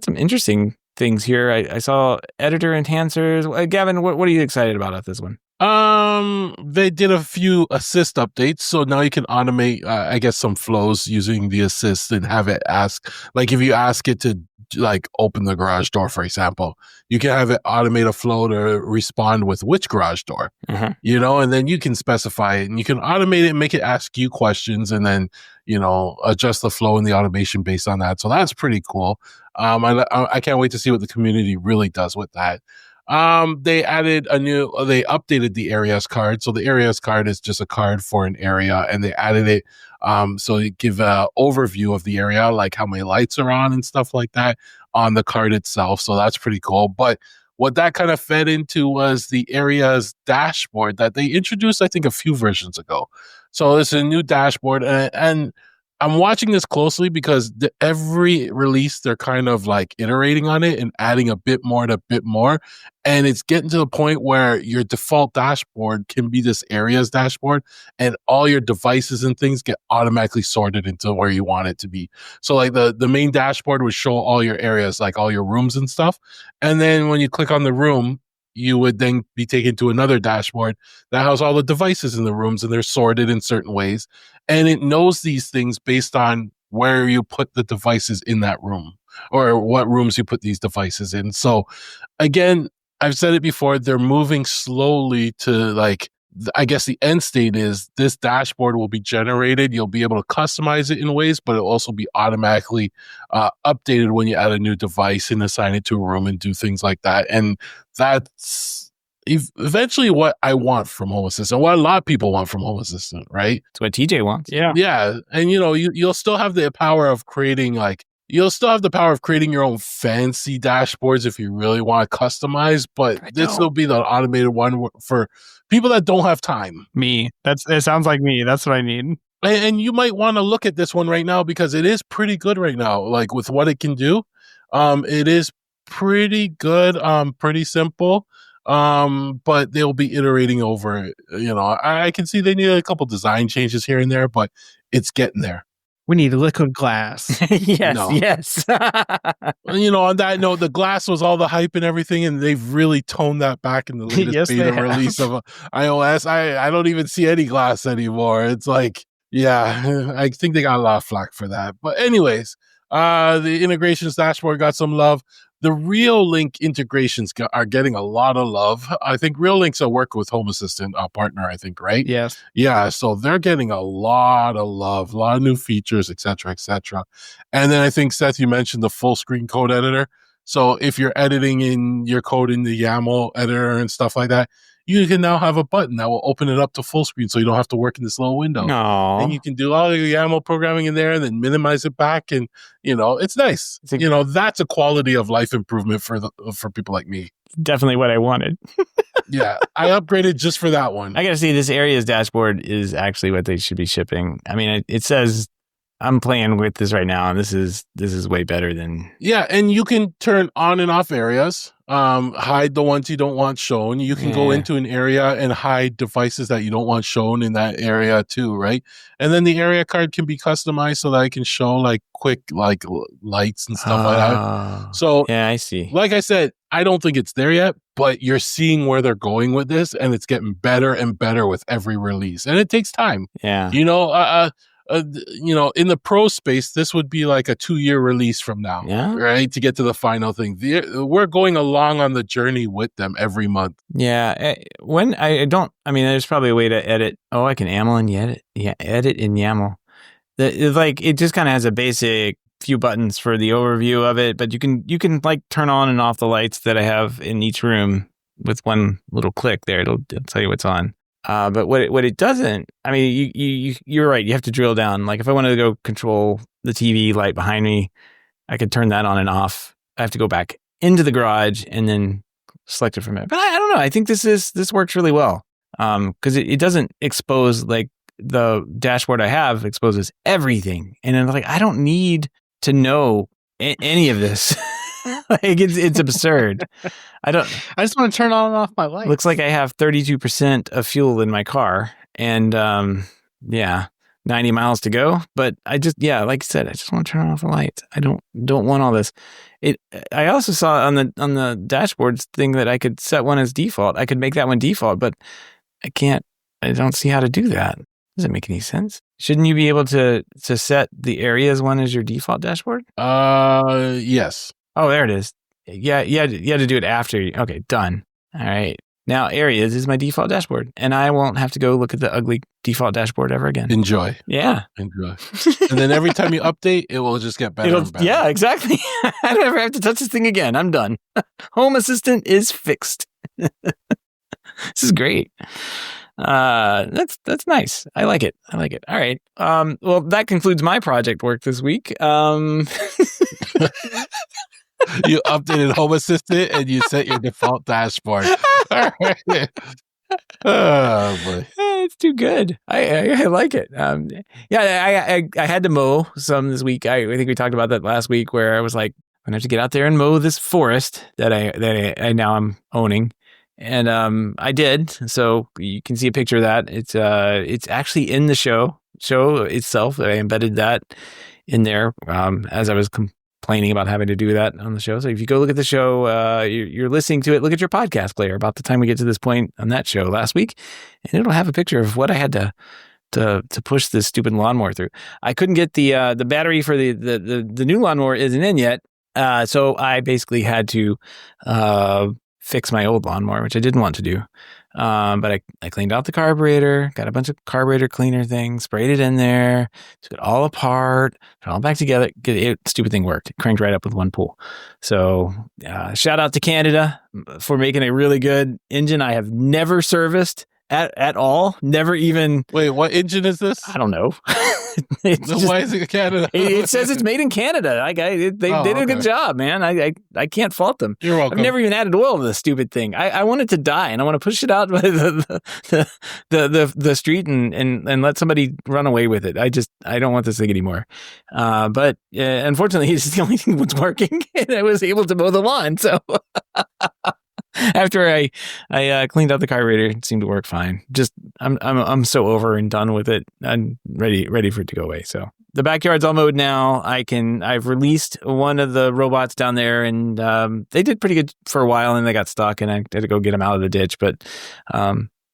S1: some interesting things here. I saw editor enhancers. Gavin, what are you excited about this one?
S3: They did a few assist updates, so now you can automate, some flows using the assist and have it ask, like if you ask it to like open the garage door, for example, you can have it automate a flow to respond with which garage door, and then you can specify it and you can automate it and make it ask you questions and then, adjust the flow and the automation based on that. So that's pretty cool. I can't wait to see what the community really does with that. They updated the areas card. So the areas card is just a card for an area, and they added it. So you give an overview of the area, like how many lights are on and stuff like that on the card itself. So that's pretty cool. But what that kind of fed into was the areas dashboard that they introduced, I think, a few versions ago. So it's a new dashboard, and I'm watching this closely because every release, they're kind of like iterating on it and adding a bit more. And it's getting to the point where your default dashboard can be this areas dashboard and all your devices and things get automatically sorted into where you want it to be. So like the main dashboard would show all your areas, like all your rooms and stuff. And then when you click on the room, you would then be taken to another dashboard that has all the devices in the rooms, and they're sorted in certain ways. And it knows these things based on where you put the devices in that room or what rooms you put these devices in. So again, I've said it before, they're moving slowly to I guess the end state is this dashboard will be generated. You'll be able to customize it in ways, but it'll also be automatically updated when you add a new device and assign it to a room and do things like that. And that's eventually what I want from Home Assistant, what a lot of people want from Home Assistant, right?
S1: It's what TJ wants.
S2: Yeah.
S3: Yeah. And, you'll still have the power of creating your own fancy dashboards if you really want to customize, but this will be the automated one for people that don't have time.
S2: Me. It sounds like me. That's what I need.
S3: And you might want to look at this one right now because it is pretty good right now. Like with what it can do, it is pretty good, pretty simple. But they'll be iterating over it. I can see they need a couple design changes here and there, but it's getting there.
S2: We need liquid glass.
S1: Yes.
S3: On that note, the glass was all the hype and everything, and they've really toned that back in the latest beta release of iOS. I don't even see any glass anymore. It's like, yeah, I think they got a lot of flack for that. But anyways, the integrations dashboard got some love. The Real-Link integrations are getting a lot of love. I think Real-Link's a work with Home Assistant partner, I think, right?
S2: Yes.
S3: Yeah, so they're getting a lot of love, a lot of new features, et cetera, et cetera. And then I think, Seth, you mentioned the full screen code editor. So if you're editing in your code in the YAML editor and stuff like that, you can now have a button that will open it up to full screen so you don't have to work in this little window.
S1: No.
S3: And you can do all your YAML programming in there and then minimize it back. And, it's nice. That's a quality of life improvement for people like me.
S1: Definitely what I wanted.
S3: Yeah, I upgraded just for that one.
S1: I got to see this areas dashboard is actually what they should be shipping. I mean, it says I'm playing with this right now, and this is way better than.
S3: Yeah, and you can turn on and off areas, hide the ones you don't want shown. You can go into an area and hide devices that you don't want shown in that area too, right? And then the area card can be customized so that I can show like quick lights and stuff like that. So
S1: yeah, I see.
S3: Like I said, I don't think it's there yet, but you're seeing where they're going with this, and it's getting better and better with every release, and it takes time.
S1: Yeah.
S3: in the pro space, this would be like a 2-year release from now, right? To get to the final thing. We're going along on the journey with them every month.
S1: Yeah. There's probably a way to edit. Oh, I can YAML and edit. Yeah, edit in YAML. It just kind of has a basic few buttons for the overview of it, but you can like turn on and off the lights that I have in each room with one little click there. It'll tell you what's on. But what it doesn't, you're right. You have to drill down. Like if I wanted to go control the TV light behind me, I could turn that on and off. I have to go back into the garage and then select it from it. But I don't know. I think this works really well. Because it doesn't expose, like the dashboard I have exposes everything. And I'm like, I don't need to know any of this. Like it's absurd. I
S2: just want to turn on and off my lights.
S1: Looks like I have 32% of fuel in my car, and 90 miles to go. But like I said, I just want to turn on off the lights. I don't want all this. I also saw on the dashboards thing that I could set one as default. I could make that one default, but I can't. I don't see how to do that. Doesn't make any sense. Shouldn't you be able to set the areas one as your default dashboard?
S3: Yes.
S1: Oh, there it is. Yeah, you had to do it after. Okay, done. All right. Now areas is my default dashboard, and I won't have to go look at the ugly default dashboard ever again.
S3: Enjoy.
S1: Yeah.
S3: Enjoy. And then every time you upded, it will just get better and better.
S1: Yeah, exactly. I don't ever have to touch this thing again. I'm done. Home Assistant is fixed. This is great. That's nice. I like it. All right. Well, that concludes my project work this week.
S3: You updated Home Assistant and you set your default dashboard. All right. Oh boy,
S1: it's too good. I like it. I had to mow some this week. I think we talked about that last week, where I was like, I'm gonna have to get out there and mow this forest that I now I'm owning. And I did. So you can see a picture of that. It's actually in the show itself. I embedded that in there as I was complaining about having to do that on the show. So if you go look at the show, you're listening to it, look at your podcast player about the time we get to this point on that show last week, and it'll have a picture of what I had to push this stupid lawnmower through. I couldn't get the battery for the new lawnmower isn't in yet. So I basically had to fix my old lawnmower, which I didn't want to do. But I cleaned out the carburetor, got a bunch of carburetor cleaner things, sprayed it in there, took it all apart, put it all back together. Stupid thing worked. It cranked right up with one pull. So shout out to Canada for making a really good engine I have never serviced at all. Never even.
S3: Wait, what engine is this?
S1: I don't know.
S3: Why is it Canada?
S1: It says it's made in Canada. They did a good job, man. I can't fault them.
S3: You're welcome.
S1: I've never even added oil to this stupid thing. I want it to die, and I want to push it out by the street and let somebody run away with it. I don't want this thing anymore. But unfortunately, it's the only thing that's working, and I was able to mow the lawn. So. After I cleaned out the carburetor, it seemed to work fine. Just I'm so over and done with it. I'm ready for it to go away. So the backyard's all mowed now. I've released one of the robots down there, and they did pretty good for a while, and they got stuck, and I had to go get them out of the ditch. But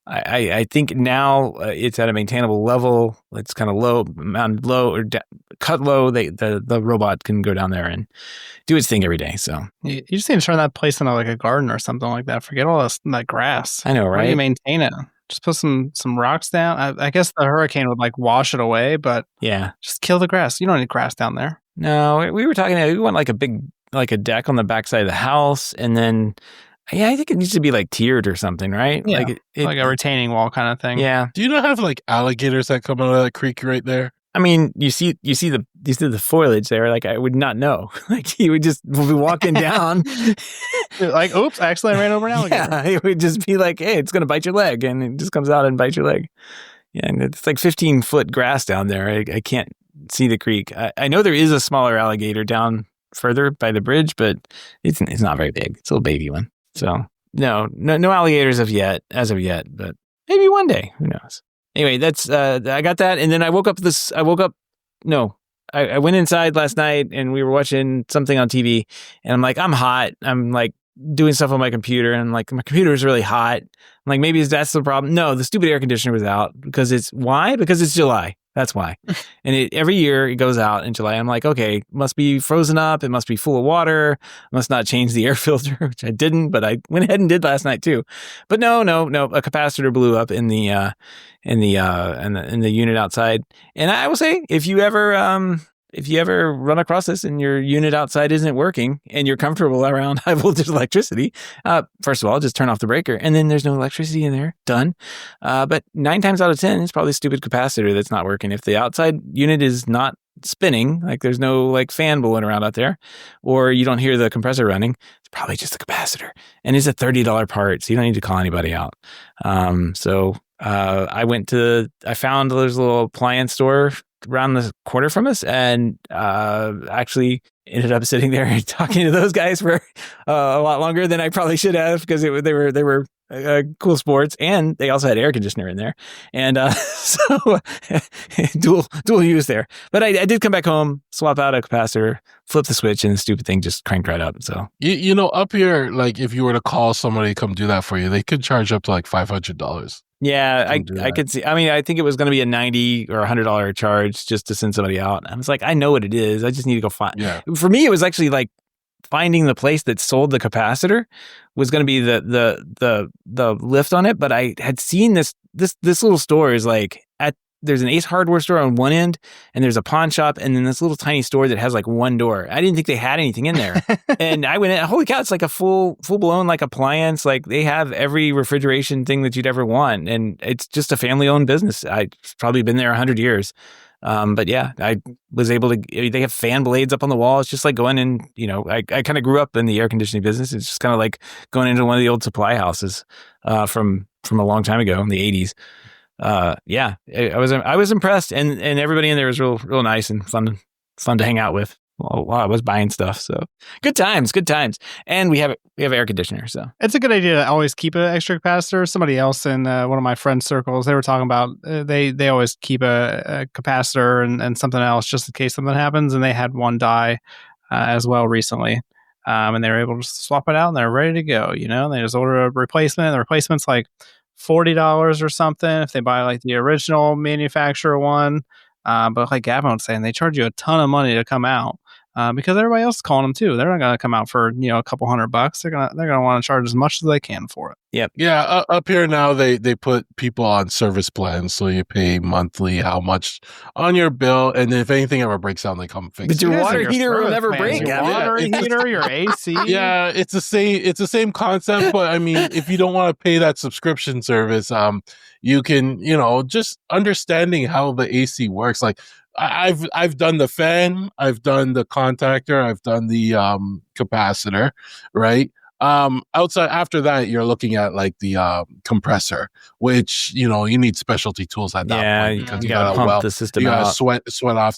S1: I think now it's at a maintainable level. It's kind of low, mounted low, or cut low. The robot can go down there and do its thing every day. So
S2: you just need to turn that place into like a garden or something like that. Forget all that grass.
S1: I know, right?
S2: How do you maintain it? Just put some rocks down. I guess the hurricane would like wash it away, but
S1: yeah,
S2: just kill the grass. You don't need grass down there.
S1: No, we were talking. We want like a deck on the backside of the house, and then. Yeah, I think it needs to be like tiered or something, right?
S2: Yeah, like a retaining wall kind of thing.
S1: Yeah.
S3: Do you not have like alligators that come out of that creek right there?
S1: I mean, you see the foliage there. Like I would not know. Like he would just be walking down,
S2: like, oops, actually I ran over an alligator.
S1: Yeah, it would just be like, hey, it's gonna bite your leg, and it just comes out and bites your leg. Yeah, and it's like 15-foot grass down there. I can't see the creek. I know there is a smaller alligator down further by the bridge, but it's not very big. It's a little baby one. So no alligators as of yet, but maybe one day, who knows? Anyway, that's I got that, and then I woke up. I went inside last night and we were watching something on TV, and I'm like, I'm hot. I'm like doing stuff on my computer, and I'm like, my computer is really hot. I'm like, maybe that's the problem. No, the stupid air conditioner was out because it's July. That's why. And every year it goes out in July. I'm like, okay, must be frozen up. It must be full of water. Must not change the air filter, which I didn't, but I went ahead and did last night too. But no, a capacitor blew up in the unit outside. And I will say, if you ever run across this and your unit outside isn't working and you're comfortable around high voltage electricity, first of all, just turn off the breaker and then there's no electricity in there. Done. But 9 times out of 10, it's probably a stupid capacitor that's not working. If the outside unit is not spinning, like there's no like fan blowing around out there, or you don't hear the compressor running, it's probably just a capacitor. And it's a $30 part, so you don't need to call anybody out. I found there's a little appliance store around the corner from us, and actually ended up sitting there and talking to those guys for a lot longer than I probably should have, because they were cool sports, and they also had air conditioner in there, and so dual use there. But I did come back home, swap out a capacitor, flip the switch, and the stupid thing just cranked right up. So
S3: you know, up here, like if you were to call somebody to come do that for you, they could charge up to like $500.
S1: Yeah, I could see. I mean, I think it was going to be a $90 or $100 charge just to send somebody out. I was like, I know what it is. I just need to go find. Yeah. For me, it was actually like finding the place that sold the capacitor was going to be the lift on it. But I had seen this little store is like there's an Ace Hardware store on one end, and there's a pawn shop, and then this little tiny store that has like one door. I didn't think they had anything in there. And I went in, holy cow, it's like a full blown like appliance. Like they have every refrigeration thing that you'd ever want. And it's just a family owned business. I've probably been there 100 years. But yeah, I was able to, they have fan blades up on the wall. It's just like going in, you know, I kind of grew up in the air conditioning business. It's just kind of like going into one of the old supply houses, from a long time ago in the 80s. Yeah, I was impressed, and everybody in there was real nice and fun to hang out with while I was buying stuff. So good times, and we have air conditioner. So
S2: it's a good idea to always keep an extra capacitor. Somebody else in one of my friends' circles, they were talking about they always keep a capacitor and something else just in case something happens, and they had one die as well recently. And they were able to swap it out, and they're ready to go. You know, and they just order a replacement, and the replacement's like $40 or something if they buy like the original manufacturer one. But like Gavin was saying, they charge you a ton of money to come out because everybody else is calling them too. They're not going to come out for a couple $100. They're gonna want to charge as much as they can for it.
S1: Yep.
S3: Yeah. Up here now, they put people on service plans, so you pay monthly how much on your bill, and if anything ever breaks down, they come fix it.
S1: But your water heater will never break.
S2: Your water heater, your AC.
S3: Yeah, it's the same concept, but I mean, if you don't want to pay that subscription service, you can, just understanding how the AC works. Like I've done the fan, I've done the contactor, I've done the capacitor, right? Outside after that, you're looking at like the compressor, which you need specialty tools at that point, because
S1: you gotta pump the system out.
S3: Sweat off,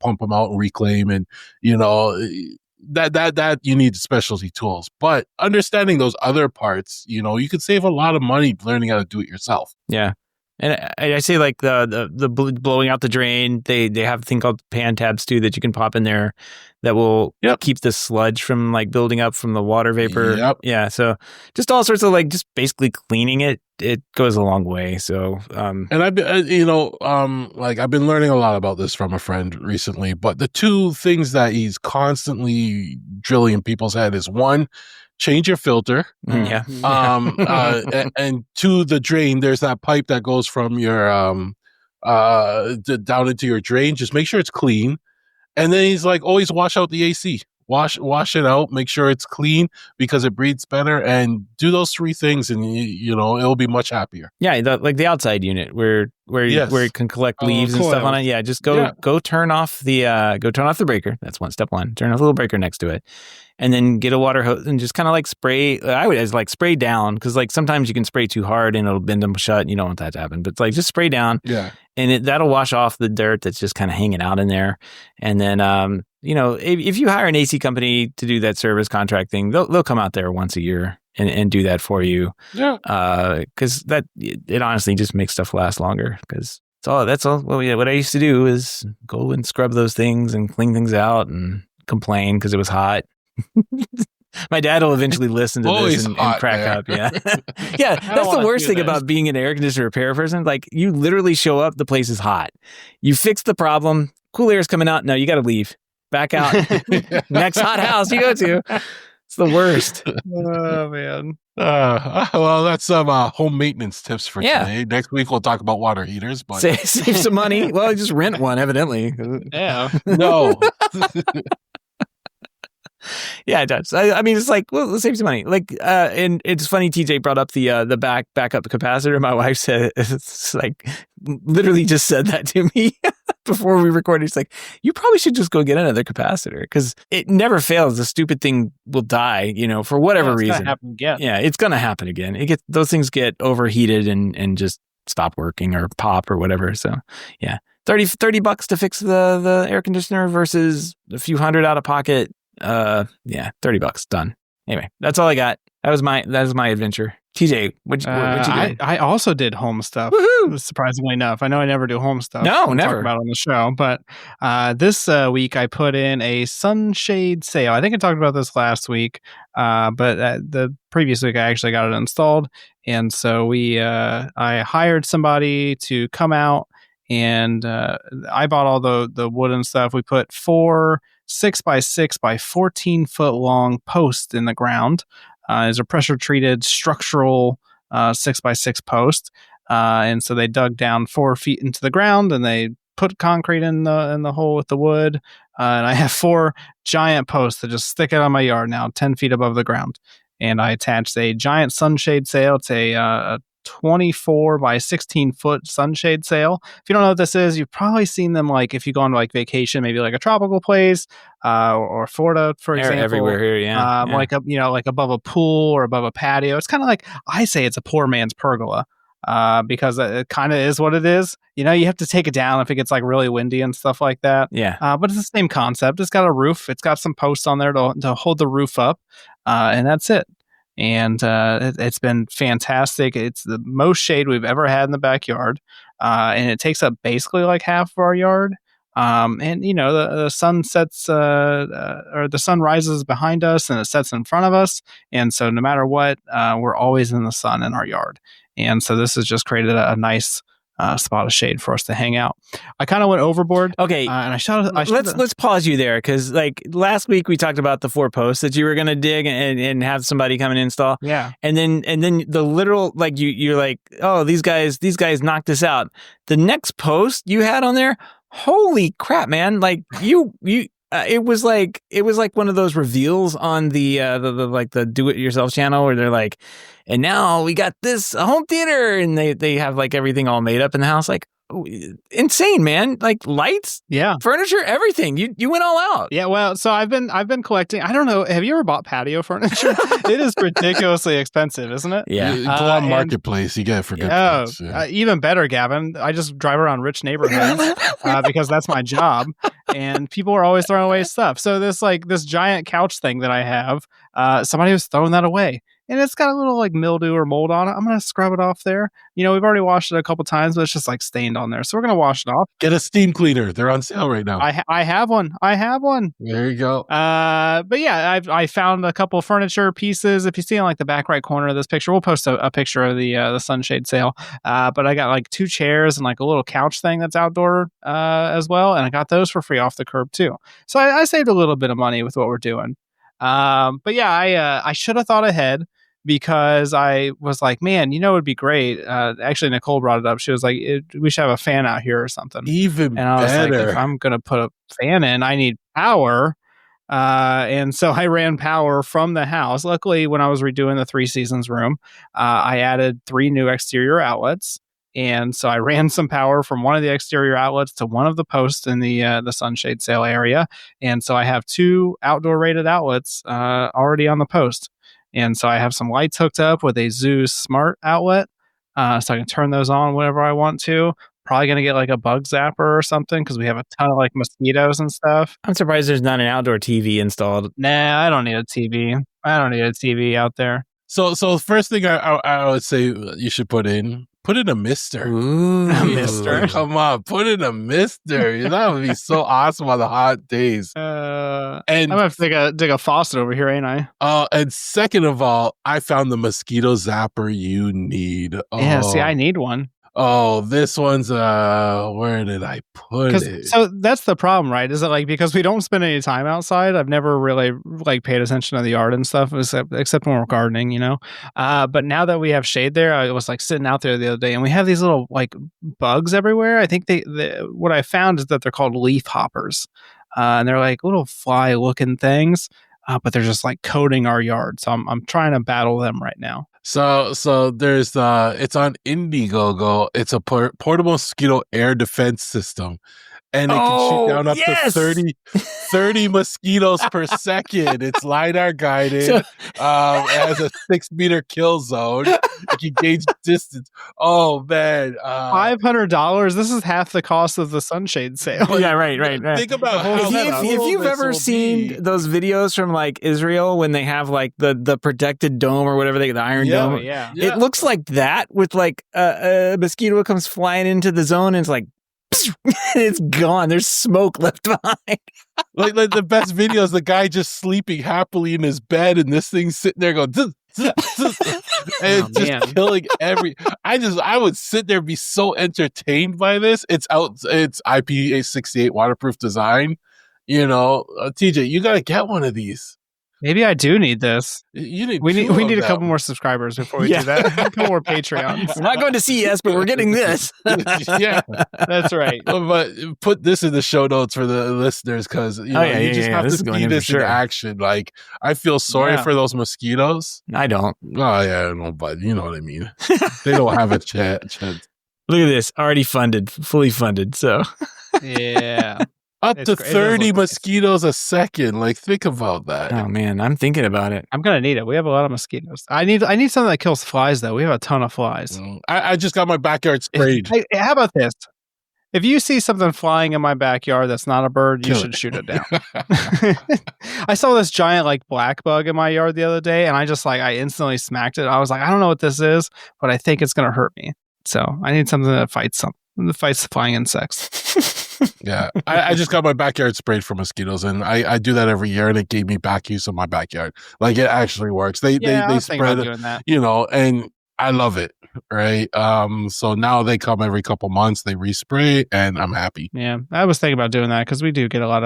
S3: pump them out and reclaim, and that you need specialty tools. But understanding those other parts, you could save a lot of money learning how to do it yourself.
S1: Yeah. And I say like the blowing out the drain, they have a thing called pan tabs too that you can pop in there that will keep the sludge from like building up from the water vapor.
S3: Yep.
S1: Yeah. So just all sorts of like just basically cleaning it goes a long way. So
S3: and I've been I've been learning a lot about this from a friend recently. But the two things that he's constantly drilling in people's head is one, change your filter.
S1: Yeah.
S3: And to the drain, there's that pipe that goes from your down into your drain. Just make sure it's clean. And then he's like, always wash out the AC. Wash it out. Make sure it's clean because it breathes better. And do those three things, and it'll be much happier.
S1: Yeah, like the outside unit where it can collect leaves and stuff on it. Yeah, just go turn off the breaker. That's step one. Turn off the little breaker next to it, and then get a water hose and just kind of like spray. I would like spray down, because like sometimes you can spray too hard and it'll bend them shut. And you don't want that to happen. But it's like just spray down.
S3: Yeah,
S1: and that'll wash off the dirt that's just kind of hanging out in there. And then if you hire an AC company to do that service contract thing, they'll come out there once a year and do that for you.
S3: Yeah.
S1: Because it honestly just makes stuff last longer. Because that's all. Well, yeah, what I used to do is go and scrub those things and clean things out and complain because it was hot. My dad will eventually listen to
S3: Always
S1: this and
S3: hot
S1: crack
S3: there.
S1: up. Yeah. Yeah. That's the
S2: wanna
S1: worst
S2: do
S1: thing
S2: this.
S1: about being an air conditioner repair person. Like, you literally show up, the place is hot. You fix the problem, cool air is coming out. No, you got to leave. Back out. Next hot house you go to. It's the worst.
S2: Oh man.
S3: Well, that's some home maintenance tips for
S1: Yeah.
S3: today. Next week we'll talk about water heaters, but
S1: Save some money. Well, just rent one, evidently.
S2: Yeah.
S3: no.
S1: Yeah, it does. I mean, it's like, well, let's save some money. Like, and it's funny. TJ brought up the backup capacitor. My wife said, it's like, literally just said that to me before we recorded. It's like, you probably should just go get another capacitor because it never fails. The stupid thing will die, for whatever
S2: It's
S1: reason.
S2: gonna happen again.
S1: Yeah, it's gonna happen again. Those things get overheated and just stop working or pop or whatever. So yeah, $30 to fix the air conditioner versus a few hundred out of pocket. Yeah, $30 done. Anyway, that's all I got. That was my adventure. TJ, what you do?
S2: I also did home stuff.
S1: Woohoo!
S2: Surprisingly enough, I know I never do home stuff.
S1: No,
S2: We'll
S1: never.
S2: talk about it on the show, but this week I put in a sunshade sale. I think I talked about this last week, but the previous week I actually got it installed, and so I hired somebody to come out, and I bought all the wood and stuff. We put 4 6x6 by 14 foot long posts in the ground. Is a pressure treated structural 6x6 post, and so they dug down 4 feet into the ground and they put concrete in the hole with the wood. And I have 4 giant posts that just stick out on my yard now, 10 feet above the ground. And I attached a giant sunshade sail. It's a 24 by 16 foot sunshade sail. If you don't know what this is, you've probably seen them like if you go on like vacation, maybe like a tropical place, or Florida, for example.
S1: Everywhere here, yeah.
S2: Like like above a pool or above a patio. It's kind of like, I say it's a poor man's pergola. Because it kind of is what it is. You have to take it down if it gets like really windy and stuff like that.
S1: Yeah.
S2: But it's the same concept. It's got a roof. It's got some posts on there to hold the roof up, and that's it. And it's been fantastic. It's the most shade we've ever had in the backyard, and it takes up basically like half of our yard. And the sun sets or the sun rises behind us and it sets in front of us, and so no matter what, we're always in the sun in our yard. And so this has just created a nice spot of shade for us to hang out. I kind of went overboard.
S1: Okay,
S2: and
S1: let's pause you there because like last week we talked about the 4 posts that you were gonna dig and have somebody come and install.
S2: Yeah,
S1: and then the literal like you're like, oh, these guys knocked this out. The next post you had on there, holy crap, man! Like you. It was like one of those reveals on the like the do it yourself channel where they're like, and now we got this home theater, and they have like everything all made up in the house, like insane, man! Like lights,
S2: yeah,
S1: furniture, everything. You went all out.
S2: Yeah, well, so I've been collecting. I don't know. Have you ever bought patio furniture? It is ridiculously expensive, isn't it?
S1: Yeah.
S3: You go on Marketplace, you get it for good price. Yeah.
S2: Even better, Gavin. I just drive around rich neighborhoods because that's my job, and people are always throwing away stuff. So this giant couch thing that I have, somebody was throwing that away. And it's got a little like mildew or mold on it. I'm going to scrub it off there. We've already washed it a couple times, but it's just like stained on there. So we're going to wash it off.
S3: Get a steam cleaner. They're on sale right now.
S2: I have one.
S3: There you go.
S2: But yeah, I found a couple furniture pieces. If you see on like the back right corner of this picture, we'll post a picture of the sunshade sale. But I got like 2 chairs and like a little couch thing that's outdoor as well. And I got those for free off the curb too. So I saved a little bit of money with what we're doing. But yeah, I should have thought ahead because I was like, man, it would be great. Actually, Nicole brought it up. She was like, we should have a fan out here or something.
S3: Even
S2: and I was
S3: better.
S2: like, if I'm going to put a fan in, I need power. And so I ran power from the house. Luckily, when I was redoing the 3 Seasons room, I added 3 new exterior outlets. And so I ran some power from one of the exterior outlets to one of the posts in the sunshade sail area. And so I have 2 outdoor rated outlets already on the post. And so I have some lights hooked up with a Zeus Smart outlet, so I can turn those on whenever I want to. Probably going to get like a bug zapper or something because we have a ton of like mosquitoes and stuff.
S1: I'm surprised there's not an outdoor TV installed.
S2: Nah, I don't need a TV. I don't need a TV out there.
S3: So first thing I would say you should put in Put in a mister.
S1: Ooh.
S2: A mister.
S3: Come on, put in a mister. That would be so awesome on the hot days.
S2: I'm
S3: And
S2: gonna have to dig a faucet over here, ain't I?
S3: and second of all, I found the mosquito zapper you need.
S2: Yeah, see, I need one.
S3: Oh, this one's where did I put it?
S2: So that's the problem, right? Is it like because we don't spend any time outside? I've never really like paid attention to the yard and stuff, except when we're gardening, you know. But now that we have shade there, I was like sitting out there the other day, and we have these little like bugs everywhere. I think what I found is that they're called leaf hoppers, and they're like little fly-looking things, but they're just like coating our yard. So I'm trying to battle them right now.
S3: So there's it's on Indiegogo. It's a portable mosquito air defense system, and it can shoot down up to 30 mosquitoes per second. It's LiDAR guided. It has a 6-meter kill zone. It can gauge distance. Oh man,
S2: $500. This is half the cost of the sunshade sale.
S1: Yeah, right.
S3: Think about how
S1: if you've ever seen those videos from like Israel when they have like the protected dome or whatever the Iron Dome, it looks like that with like a mosquito comes flying into the zone and it's like it's gone. There's smoke left behind.
S3: like the best video is the guy just sleeping happily in his bed and this thing's sitting there going and it's just killing I would sit there and be so entertained by this. It's IP68 waterproof design. You know, TJ, you gotta get one of these.
S2: Maybe I do need this.
S3: We
S2: need a couple more subscribers before we do that. A couple more Patreons.
S1: We're not going to CES, but we're getting this.
S3: Yeah,
S2: that's right.
S3: But put this in the show notes for the listeners because you just have to see this in action. Like, I feel sorry for those mosquitoes.
S1: I don't.
S3: Oh yeah, no, but you know what I mean. They don't have a chance.
S1: Look at this, already funded, fully funded. So
S2: yeah.
S3: Up to 30 mosquitoes a second. Like, think about that.
S1: Oh man, I'm thinking about it.
S2: I'm gonna need it. We have a lot of mosquitoes. I need something that kills flies though. We have a ton of flies.
S3: I just got my backyard sprayed.
S2: Hey, how about this? If you see something flying in my backyard that's not a bird, you should shoot it down. I saw this giant like black bug in my yard the other day, and I instantly smacked it. I was like, I don't know what this is, but I think it's gonna hurt me. So I need something that fights flying insects.
S3: Yeah, I just got my backyard sprayed for mosquitoes, and I do that every year, and it gave me back use of my backyard. Like, it actually works. They spread it, you know, and I love it. Right. So now they come every couple months, they respray, and I'm happy.
S2: Yeah, I was thinking about doing that because we do get a lot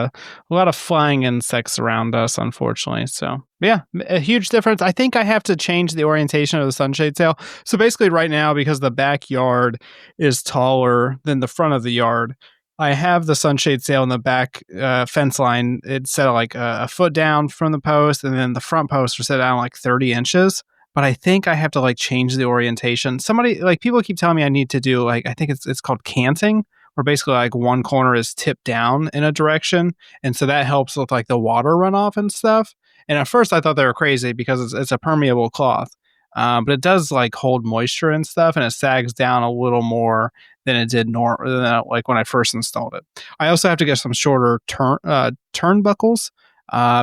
S2: of flying insects around us, unfortunately. So yeah, a huge difference. I think I have to change the orientation of the sunshade sail. So basically, right now, because the backyard is taller than the front of the yard, I have the sunshade sail in the back fence line. It's set like a foot down from the post, and then the front posts are set down like 30 inches. But I think I have to like change the orientation. People keep telling me I need to do like, I think it's called canting, where basically like one corner is tipped down in a direction. And so that helps with like the water runoff and stuff. And at first I thought they were crazy because it's a permeable cloth. But it does like hold moisture and stuff, and it sags down a little more than it did like when I first installed it. I also have to get some shorter turnbuckles.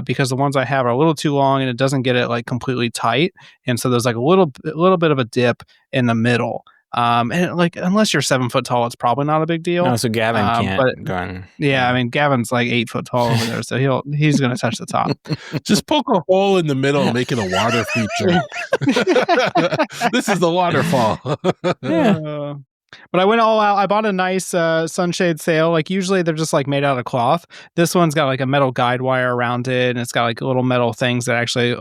S2: Because the ones I have are a little too long and it doesn't get it like completely tight. And so there's like a little bit of a dip in the middle. And like, unless you're 7 foot tall, it's probably not a big deal.
S1: No, so Gavin can't go on.
S2: Yeah, I mean, Gavin's like 8 foot tall over there, so he's going to touch the top.
S3: Just poke a hole in the middle and make it a water feature. This is the waterfall.
S2: Yeah. But I went all out. I bought a nice sunshade sail. Like usually they're just like made out of cloth. This one's got like a metal guide wire around it, and it's got like little metal things that actually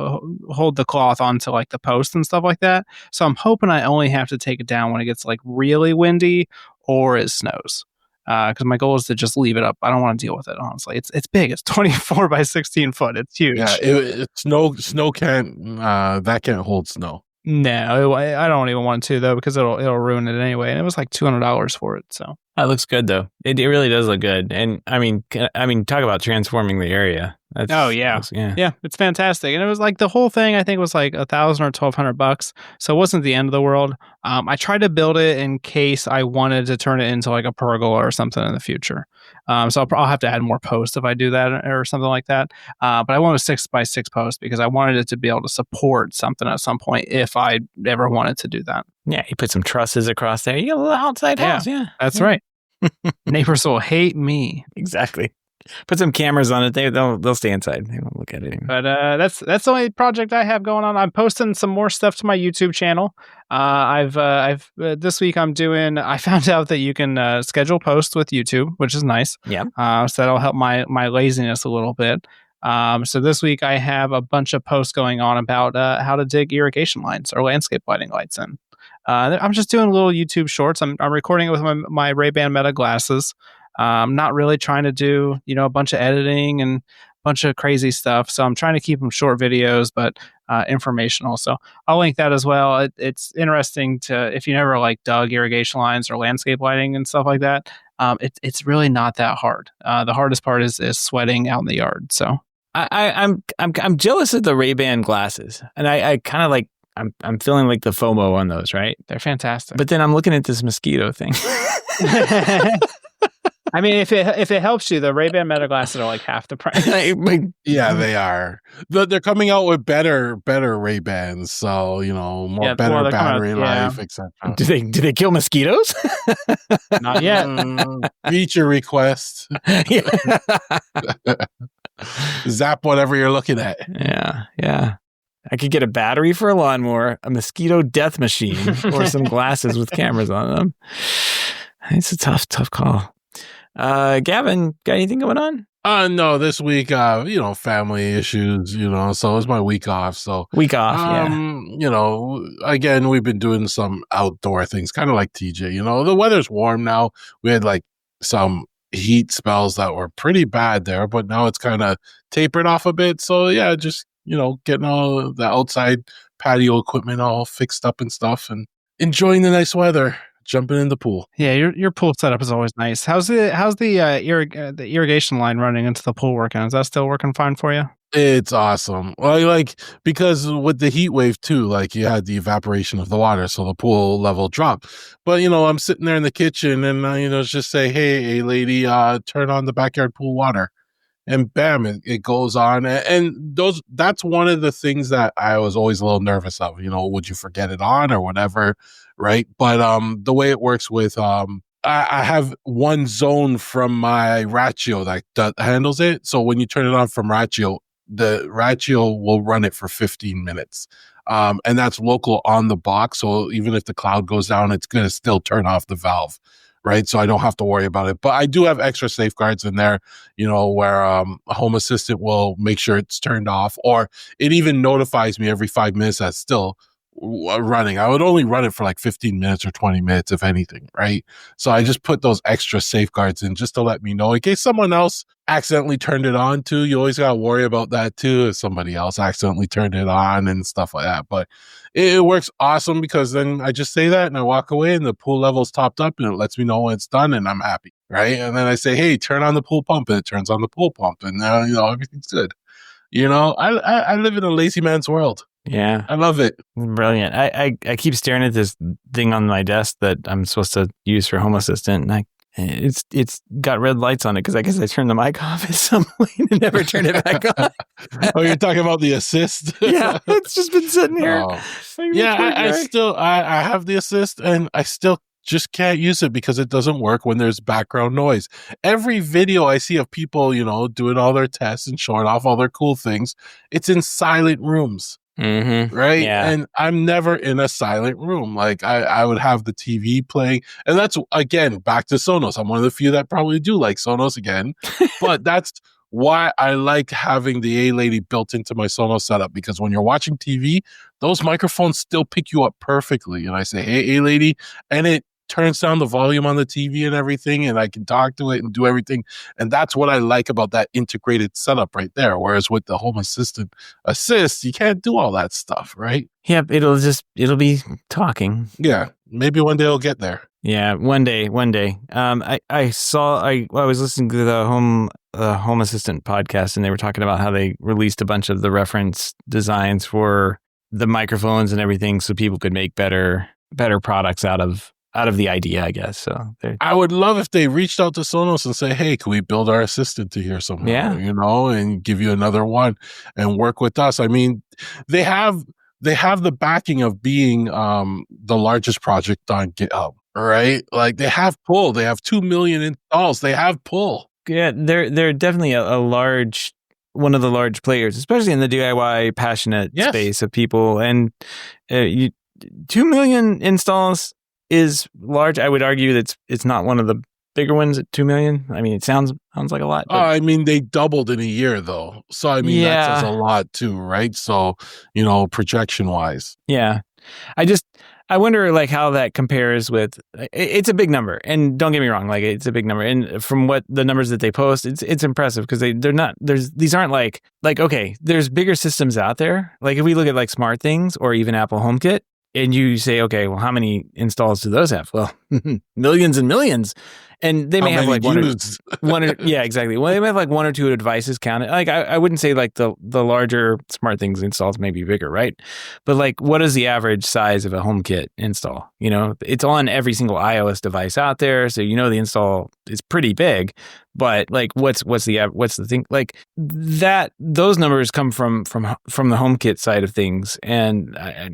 S2: hold the cloth onto like the post and stuff like that. So I'm hoping I only have to take it down when it gets like really windy or it snows. Because my goal is to just leave it up. I don't want to deal with it, honestly. It's big. It's 24 by 16 foot. It's huge.
S3: Yeah, snow can't that can't hold snow.
S2: No, I don't even want to though, because it'll ruin it anyway. And it was like $200 for it. So
S1: that looks good though. It really does look good. And I mean, talk about transforming the area.
S2: Yeah, it's fantastic. And it was like the whole thing, I think, was like $1,000 or $1,200. So it wasn't the end of the world. I tried to build it in case I wanted to turn it into like a pergola or something in the future. So I'll have to add more posts if I do that or something like that. But I want a 6x6 post because I wanted it to be able to support something at some point if I ever wanted to do that.
S1: Yeah, you put some trusses across there. You get a little outside house. Yeah,
S2: that's right. Neighbors will hate me.
S1: Exactly. Put some cameras on it. They'll stay inside. They won't look at it.
S2: But that's the only project I have going on. I'm posting some more stuff to my YouTube channel. I've this week I found out that you can schedule posts with YouTube, which is nice.
S1: Yeah.
S2: So that'll help my laziness a little bit. So this week I have a bunch of posts going on about how to dig irrigation lines or landscape lighting lights in. I'm just doing little YouTube shorts. I'm recording it with my Ray-Ban Meta glasses. I'm not really trying to do, a bunch of editing and a bunch of crazy stuff. So I'm trying to keep them short videos, but informational. So I'll link that as well. It's interesting if you never dug irrigation lines or landscape lighting and stuff like that. It's really not that hard. The hardest part is sweating out in the yard. So
S1: I'm jealous of the Ray-Ban glasses, and I kind of I'm feeling like the FOMO on those, right?
S2: They're fantastic.
S1: But then I'm looking at this mosquito thing.
S2: I mean, if it helps you, the Ray-Ban Meta glasses are half the price.
S3: Yeah, they are. They're coming out with better Ray-Bans, so better battery life, etc.
S1: Do they kill mosquitoes?
S2: Not yet.
S3: Feature request. Zap whatever you're looking at.
S1: Yeah. I could get a battery for a lawnmower, a mosquito death machine, or some glasses with cameras on them. It's a tough call. Gavin, got anything going on?
S3: No, this week, family issues, so it's my week off. So again, we've been doing some outdoor things, kind of like TJ, the weather's warm now. We had some heat spells that were pretty bad there, but now it's kind of tapered off a bit. So yeah, just, getting all the outside patio equipment all fixed up and stuff and enjoying the nice weather. Jumping in the pool.
S2: Yeah, your pool setup is always nice. How's the irrigation line running into the pool working? Is that still working fine for you?
S3: It's awesome. Well, because with the heat wave too, you had the evaporation of the water, so the pool level dropped. But I'm sitting there in the kitchen and just say, hey lady, turn on the backyard pool water. And bam, it goes on. And that's one of the things that I was always a little nervous of, would you forget it on or whatever, right? But the way it works with, I have one zone from my Ratio that handles it. So when you turn it on from Ratio, the Ratio will run it for 15 minutes. And that's local on the box. So even if the cloud goes down, it's going to still turn off the valve. Right. So I don't have to worry about it. But I do have extra safeguards in there, where a Home Assistant will make sure it's turned off, or it even notifies me every 5 minutes that's still running. I would only run it for 15 minutes or 20 minutes, if anything. Right. So I just put those extra safeguards in just to let me know in case someone else accidentally turned it on too. You always got to worry about that too, if somebody else accidentally turned it on and stuff like that. But it works awesome because then I just say that and I walk away and the pool level's topped up and it lets me know when it's done and I'm happy. Right. And then I say, hey, turn on the pool pump, and it turns on the pool pump, and everything's good. I live in a lazy man's world.
S1: Yeah.
S3: I love it.
S1: Brilliant. I keep staring at this thing on my desk that I'm supposed to use for Home Assistant, and it's got red lights on it because I guess I turned the mic off at some point and never turned it back on.
S3: Oh, you're talking about the assist?
S1: Yeah, it's just been sitting here.
S3: Oh. Yeah, I have the assist and I still just can't use it because it doesn't work when there's background noise. Every video I see of people, doing all their tests and showing off all their cool things, it's in silent rooms.
S1: Mm-hmm.
S3: Right.
S1: Yeah.
S3: And I'm never in a silent room. I would have the TV playing, and that's again back to Sonos. I'm one of the few that probably do like Sonos again, but that's why I like having the A-Lady built into my Sonos setup, because when you're watching TV, those microphones still pick you up perfectly. And I say, hey, A-Lady, and it turns down the volume on the TV and everything, and I can talk to it and do everything. And that's what I like about that integrated setup right there. Whereas with the Home Assistant Assist, you can't do all that stuff, right?
S1: Yep, it'll be talking.
S3: Yeah, maybe one day it'll get there.
S1: Yeah, one day. I was listening to the Home Assistant podcast, and they were talking about how they released a bunch of the reference designs for the microphones and everything, so people could make better products out of of the idea, I guess. So
S3: I would love if they reached out to Sonos and say, "Hey, can we build our assistant to here somewhere?" And give you another one and work with us. I mean, they have the backing of being the largest project on GitHub, right? Like they have pull. They have 2 million installs. They have pull.
S1: Yeah, they're definitely a large, one of the large players, especially in the DIY passionate space of people. And 2 million installs is large. I would argue that it's not one of the bigger ones at 2 million. I mean, it sounds like a lot.
S3: I mean, they doubled in a year though. So I mean, that says a lot too, right? So, projection wise.
S1: Yeah. I wonder like how that compares with, it's a big number, and don't get me wrong, like it's a big number, and from what the numbers that they post, it's impressive because these aren't like, okay, there's bigger systems out there. Like if we look at like SmartThings or even Apple HomeKit, and you say, okay, well, how many installs do those have? Well, millions and millions. And they may have like exactly. Well, they may have like one or two devices counted. Like I wouldn't say like the larger SmartThings installs may be bigger, right? But like, what is the average size of a HomeKit install? It's on every single iOS device out there, so the install is pretty big. But like, what's the thing? Like that, those numbers come from the HomeKit side of things, and I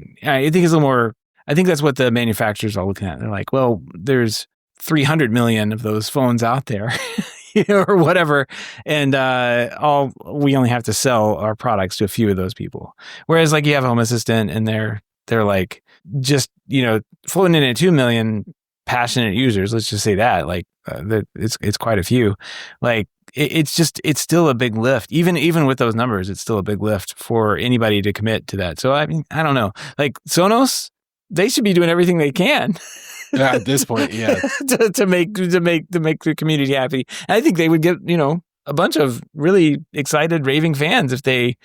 S1: think it's a little more. I think that's what the manufacturers are looking at. They're like, well, there's 300 million of those phones out there, or whatever, and we only have to sell our products to a few of those people. Whereas like you have a Home Assistant, and they're like just floating in at 2 million passionate users. Let's just say that it's quite a few. Like it's still a big lift. Even with those numbers, it's still a big lift for anybody to commit to that. So I mean, I don't know. Like Sonos, they should be doing everything they can.
S3: Yeah, at this point, yeah,
S1: to make the community happy. And I think they would get a bunch of really excited raving fans if they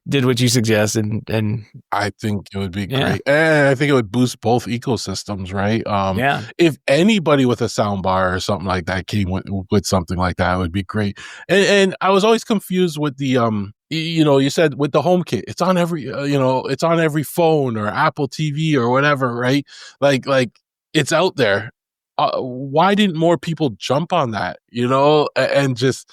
S1: did what you suggest. And
S3: I think it would be great. And I think it would boost both ecosystems, right? If anybody with a soundbar or something like that came with something like that, it would be great. And I was always confused with the you said with the HomeKit, it's on every it's on every phone or Apple TV or whatever, right? Like it's out there. Why didn't more people jump on that? And just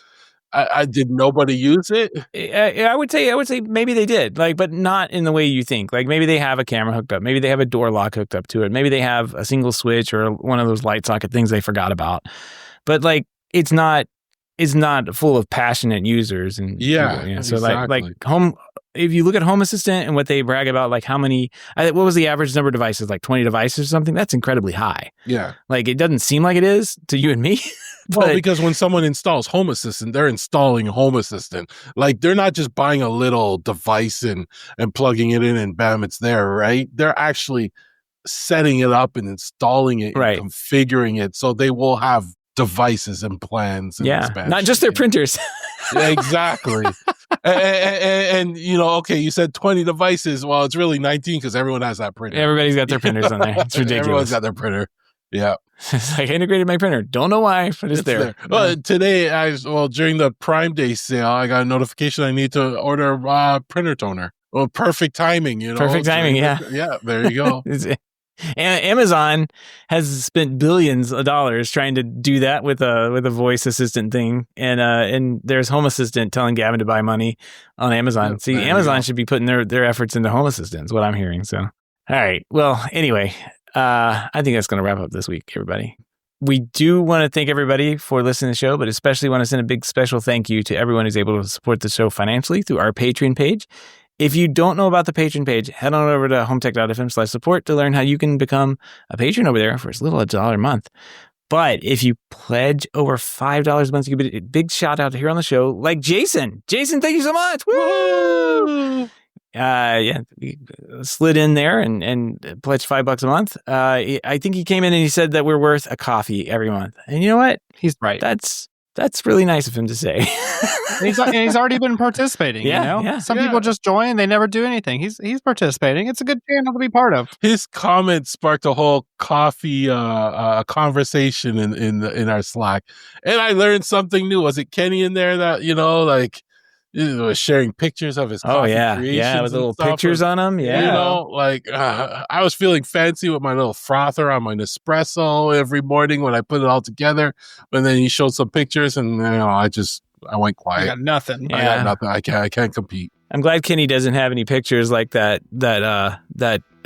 S3: did nobody use it?
S1: I would say maybe they did, but not in the way you think. Like maybe they have a camera hooked up, maybe they have a door lock hooked up to it, maybe they have a single switch or one of those light socket things they forgot about. But like it's not full of passionate users and people, So
S3: exactly.
S1: like home. If you look at Home Assistant and what they brag about, like how many, what was the average number of devices? Like 20 devices or something? That's incredibly high.
S3: Yeah.
S1: Like it doesn't seem like it is to you and me.
S3: Well, because when someone installs Home Assistant, they're installing Home Assistant. Like they're not just buying a little device and plugging it in and bam, it's there, right? They're actually setting it up and installing it and configuring it. So they will have devices and plans. And
S1: not just their printers.
S3: Yeah, exactly. and okay, you said 20 devices. Well, it's really 19 because everyone has that printer.
S1: Everybody's got their printers on there. It's ridiculous.
S3: Everyone's got their printer. Yeah.
S1: It's like I integrated my printer. Don't know why, but it's there.
S3: Well, today, during the Prime Day sale, I got a notification I need to order a printer toner. Well, perfect timing,
S1: Perfect timing, yeah.
S3: Yeah, there you go.
S1: Amazon has spent billions of dollars trying to do that with a voice assistant thing, and there's Home Assistant telling Gavin to buy money on Amazon.
S3: Yep,
S1: See, Amazon should be putting their efforts into Home Assistant, is what I'm hearing. So, all right. Well, anyway, I think that's going to wrap up this week, everybody. We do want to thank everybody for listening to the show, but especially want to send a big special thank you to everyone who's able to support the show financially through our Patreon page. If you don't know about the Patreon page, head on over to HomeTech.fm/support to learn how you can become a patron over there for as little as $1 a month. But if you pledge over $5 a month, you get a big shout out here on the show, like Jason. Jason, thank you so much. Woo! He slid in there and pledged $5 a month. I think he came in and he said that we're worth a coffee every month. And you know what?
S2: He's right.
S1: That's really nice of him to say.
S2: He's already been participating.
S1: Yeah.
S2: Some people just join and they never do anything. He's participating. It's a good channel to be part of.
S3: His comment sparked a whole coffee conversation in our Slack, and I learned something new. Was it Kenny in there that was sharing pictures of his
S1: Oh
S3: coffee
S1: yeah,
S3: creations
S1: yeah, with
S3: and
S1: little
S3: stuff,
S1: pictures on them.
S3: You
S1: Yeah,
S3: know, like I was feeling fancy with my little frother on my Nespresso every morning when I put it all together. And then he showed some pictures, and I went
S2: I
S3: quiet.
S2: got nothing.
S3: I got nothing. I can't compete.
S1: I'm glad Kenny doesn't have any pictures like that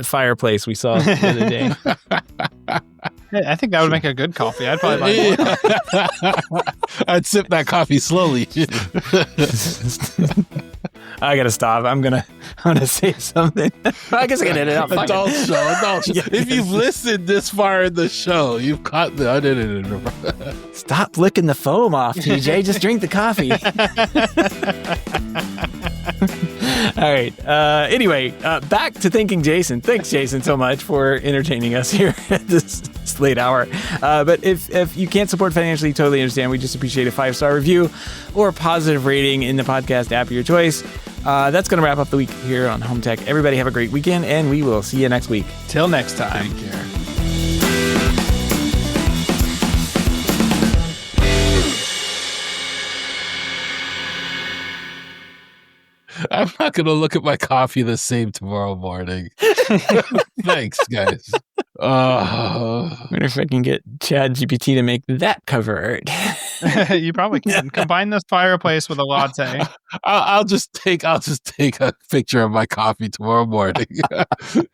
S1: fireplace we saw the other day.
S2: I think that would make a good coffee. I'd probably buy more coffee.
S3: I'd sip that coffee slowly.
S1: I gotta stop. I'm gonna say something. I guess I can edit out.
S3: Adult show.
S1: Yeah.
S3: If you've listened this far in the show, you've caught the unedited.
S1: Stop licking the foam off, TJ. Just drink the coffee. All right. Anyway, back to thanking Jason. Thanks, Jason, so much for entertaining us here at this late hour. But if you can't support financially, totally understand. We just appreciate a 5-star review or a positive rating in the podcast app of your choice. That's going to wrap up the week here on Home Tech. Everybody have a great weekend, and we will see you next week.
S2: Till next time.
S3: Take care. I'm not going to look at my coffee the same tomorrow morning. Thanks, guys.
S1: I wonder if I can get ChatGPT to make that cover art.
S2: You probably can. Combine this fireplace with a latte.
S3: I'll just take a picture of my coffee tomorrow morning.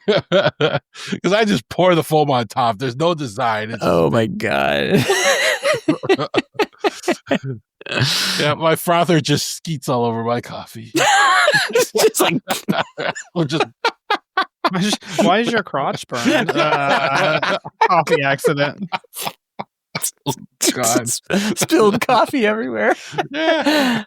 S3: Because I just pour the foam on top. There's no design. It's
S1: Oh my God.
S3: yeah, my frother just skeets all over my coffee.
S1: It's just like
S3: Or just
S2: Why is your crotch burned? Coffee accident.
S3: God.
S1: spilled coffee everywhere.
S3: Yeah.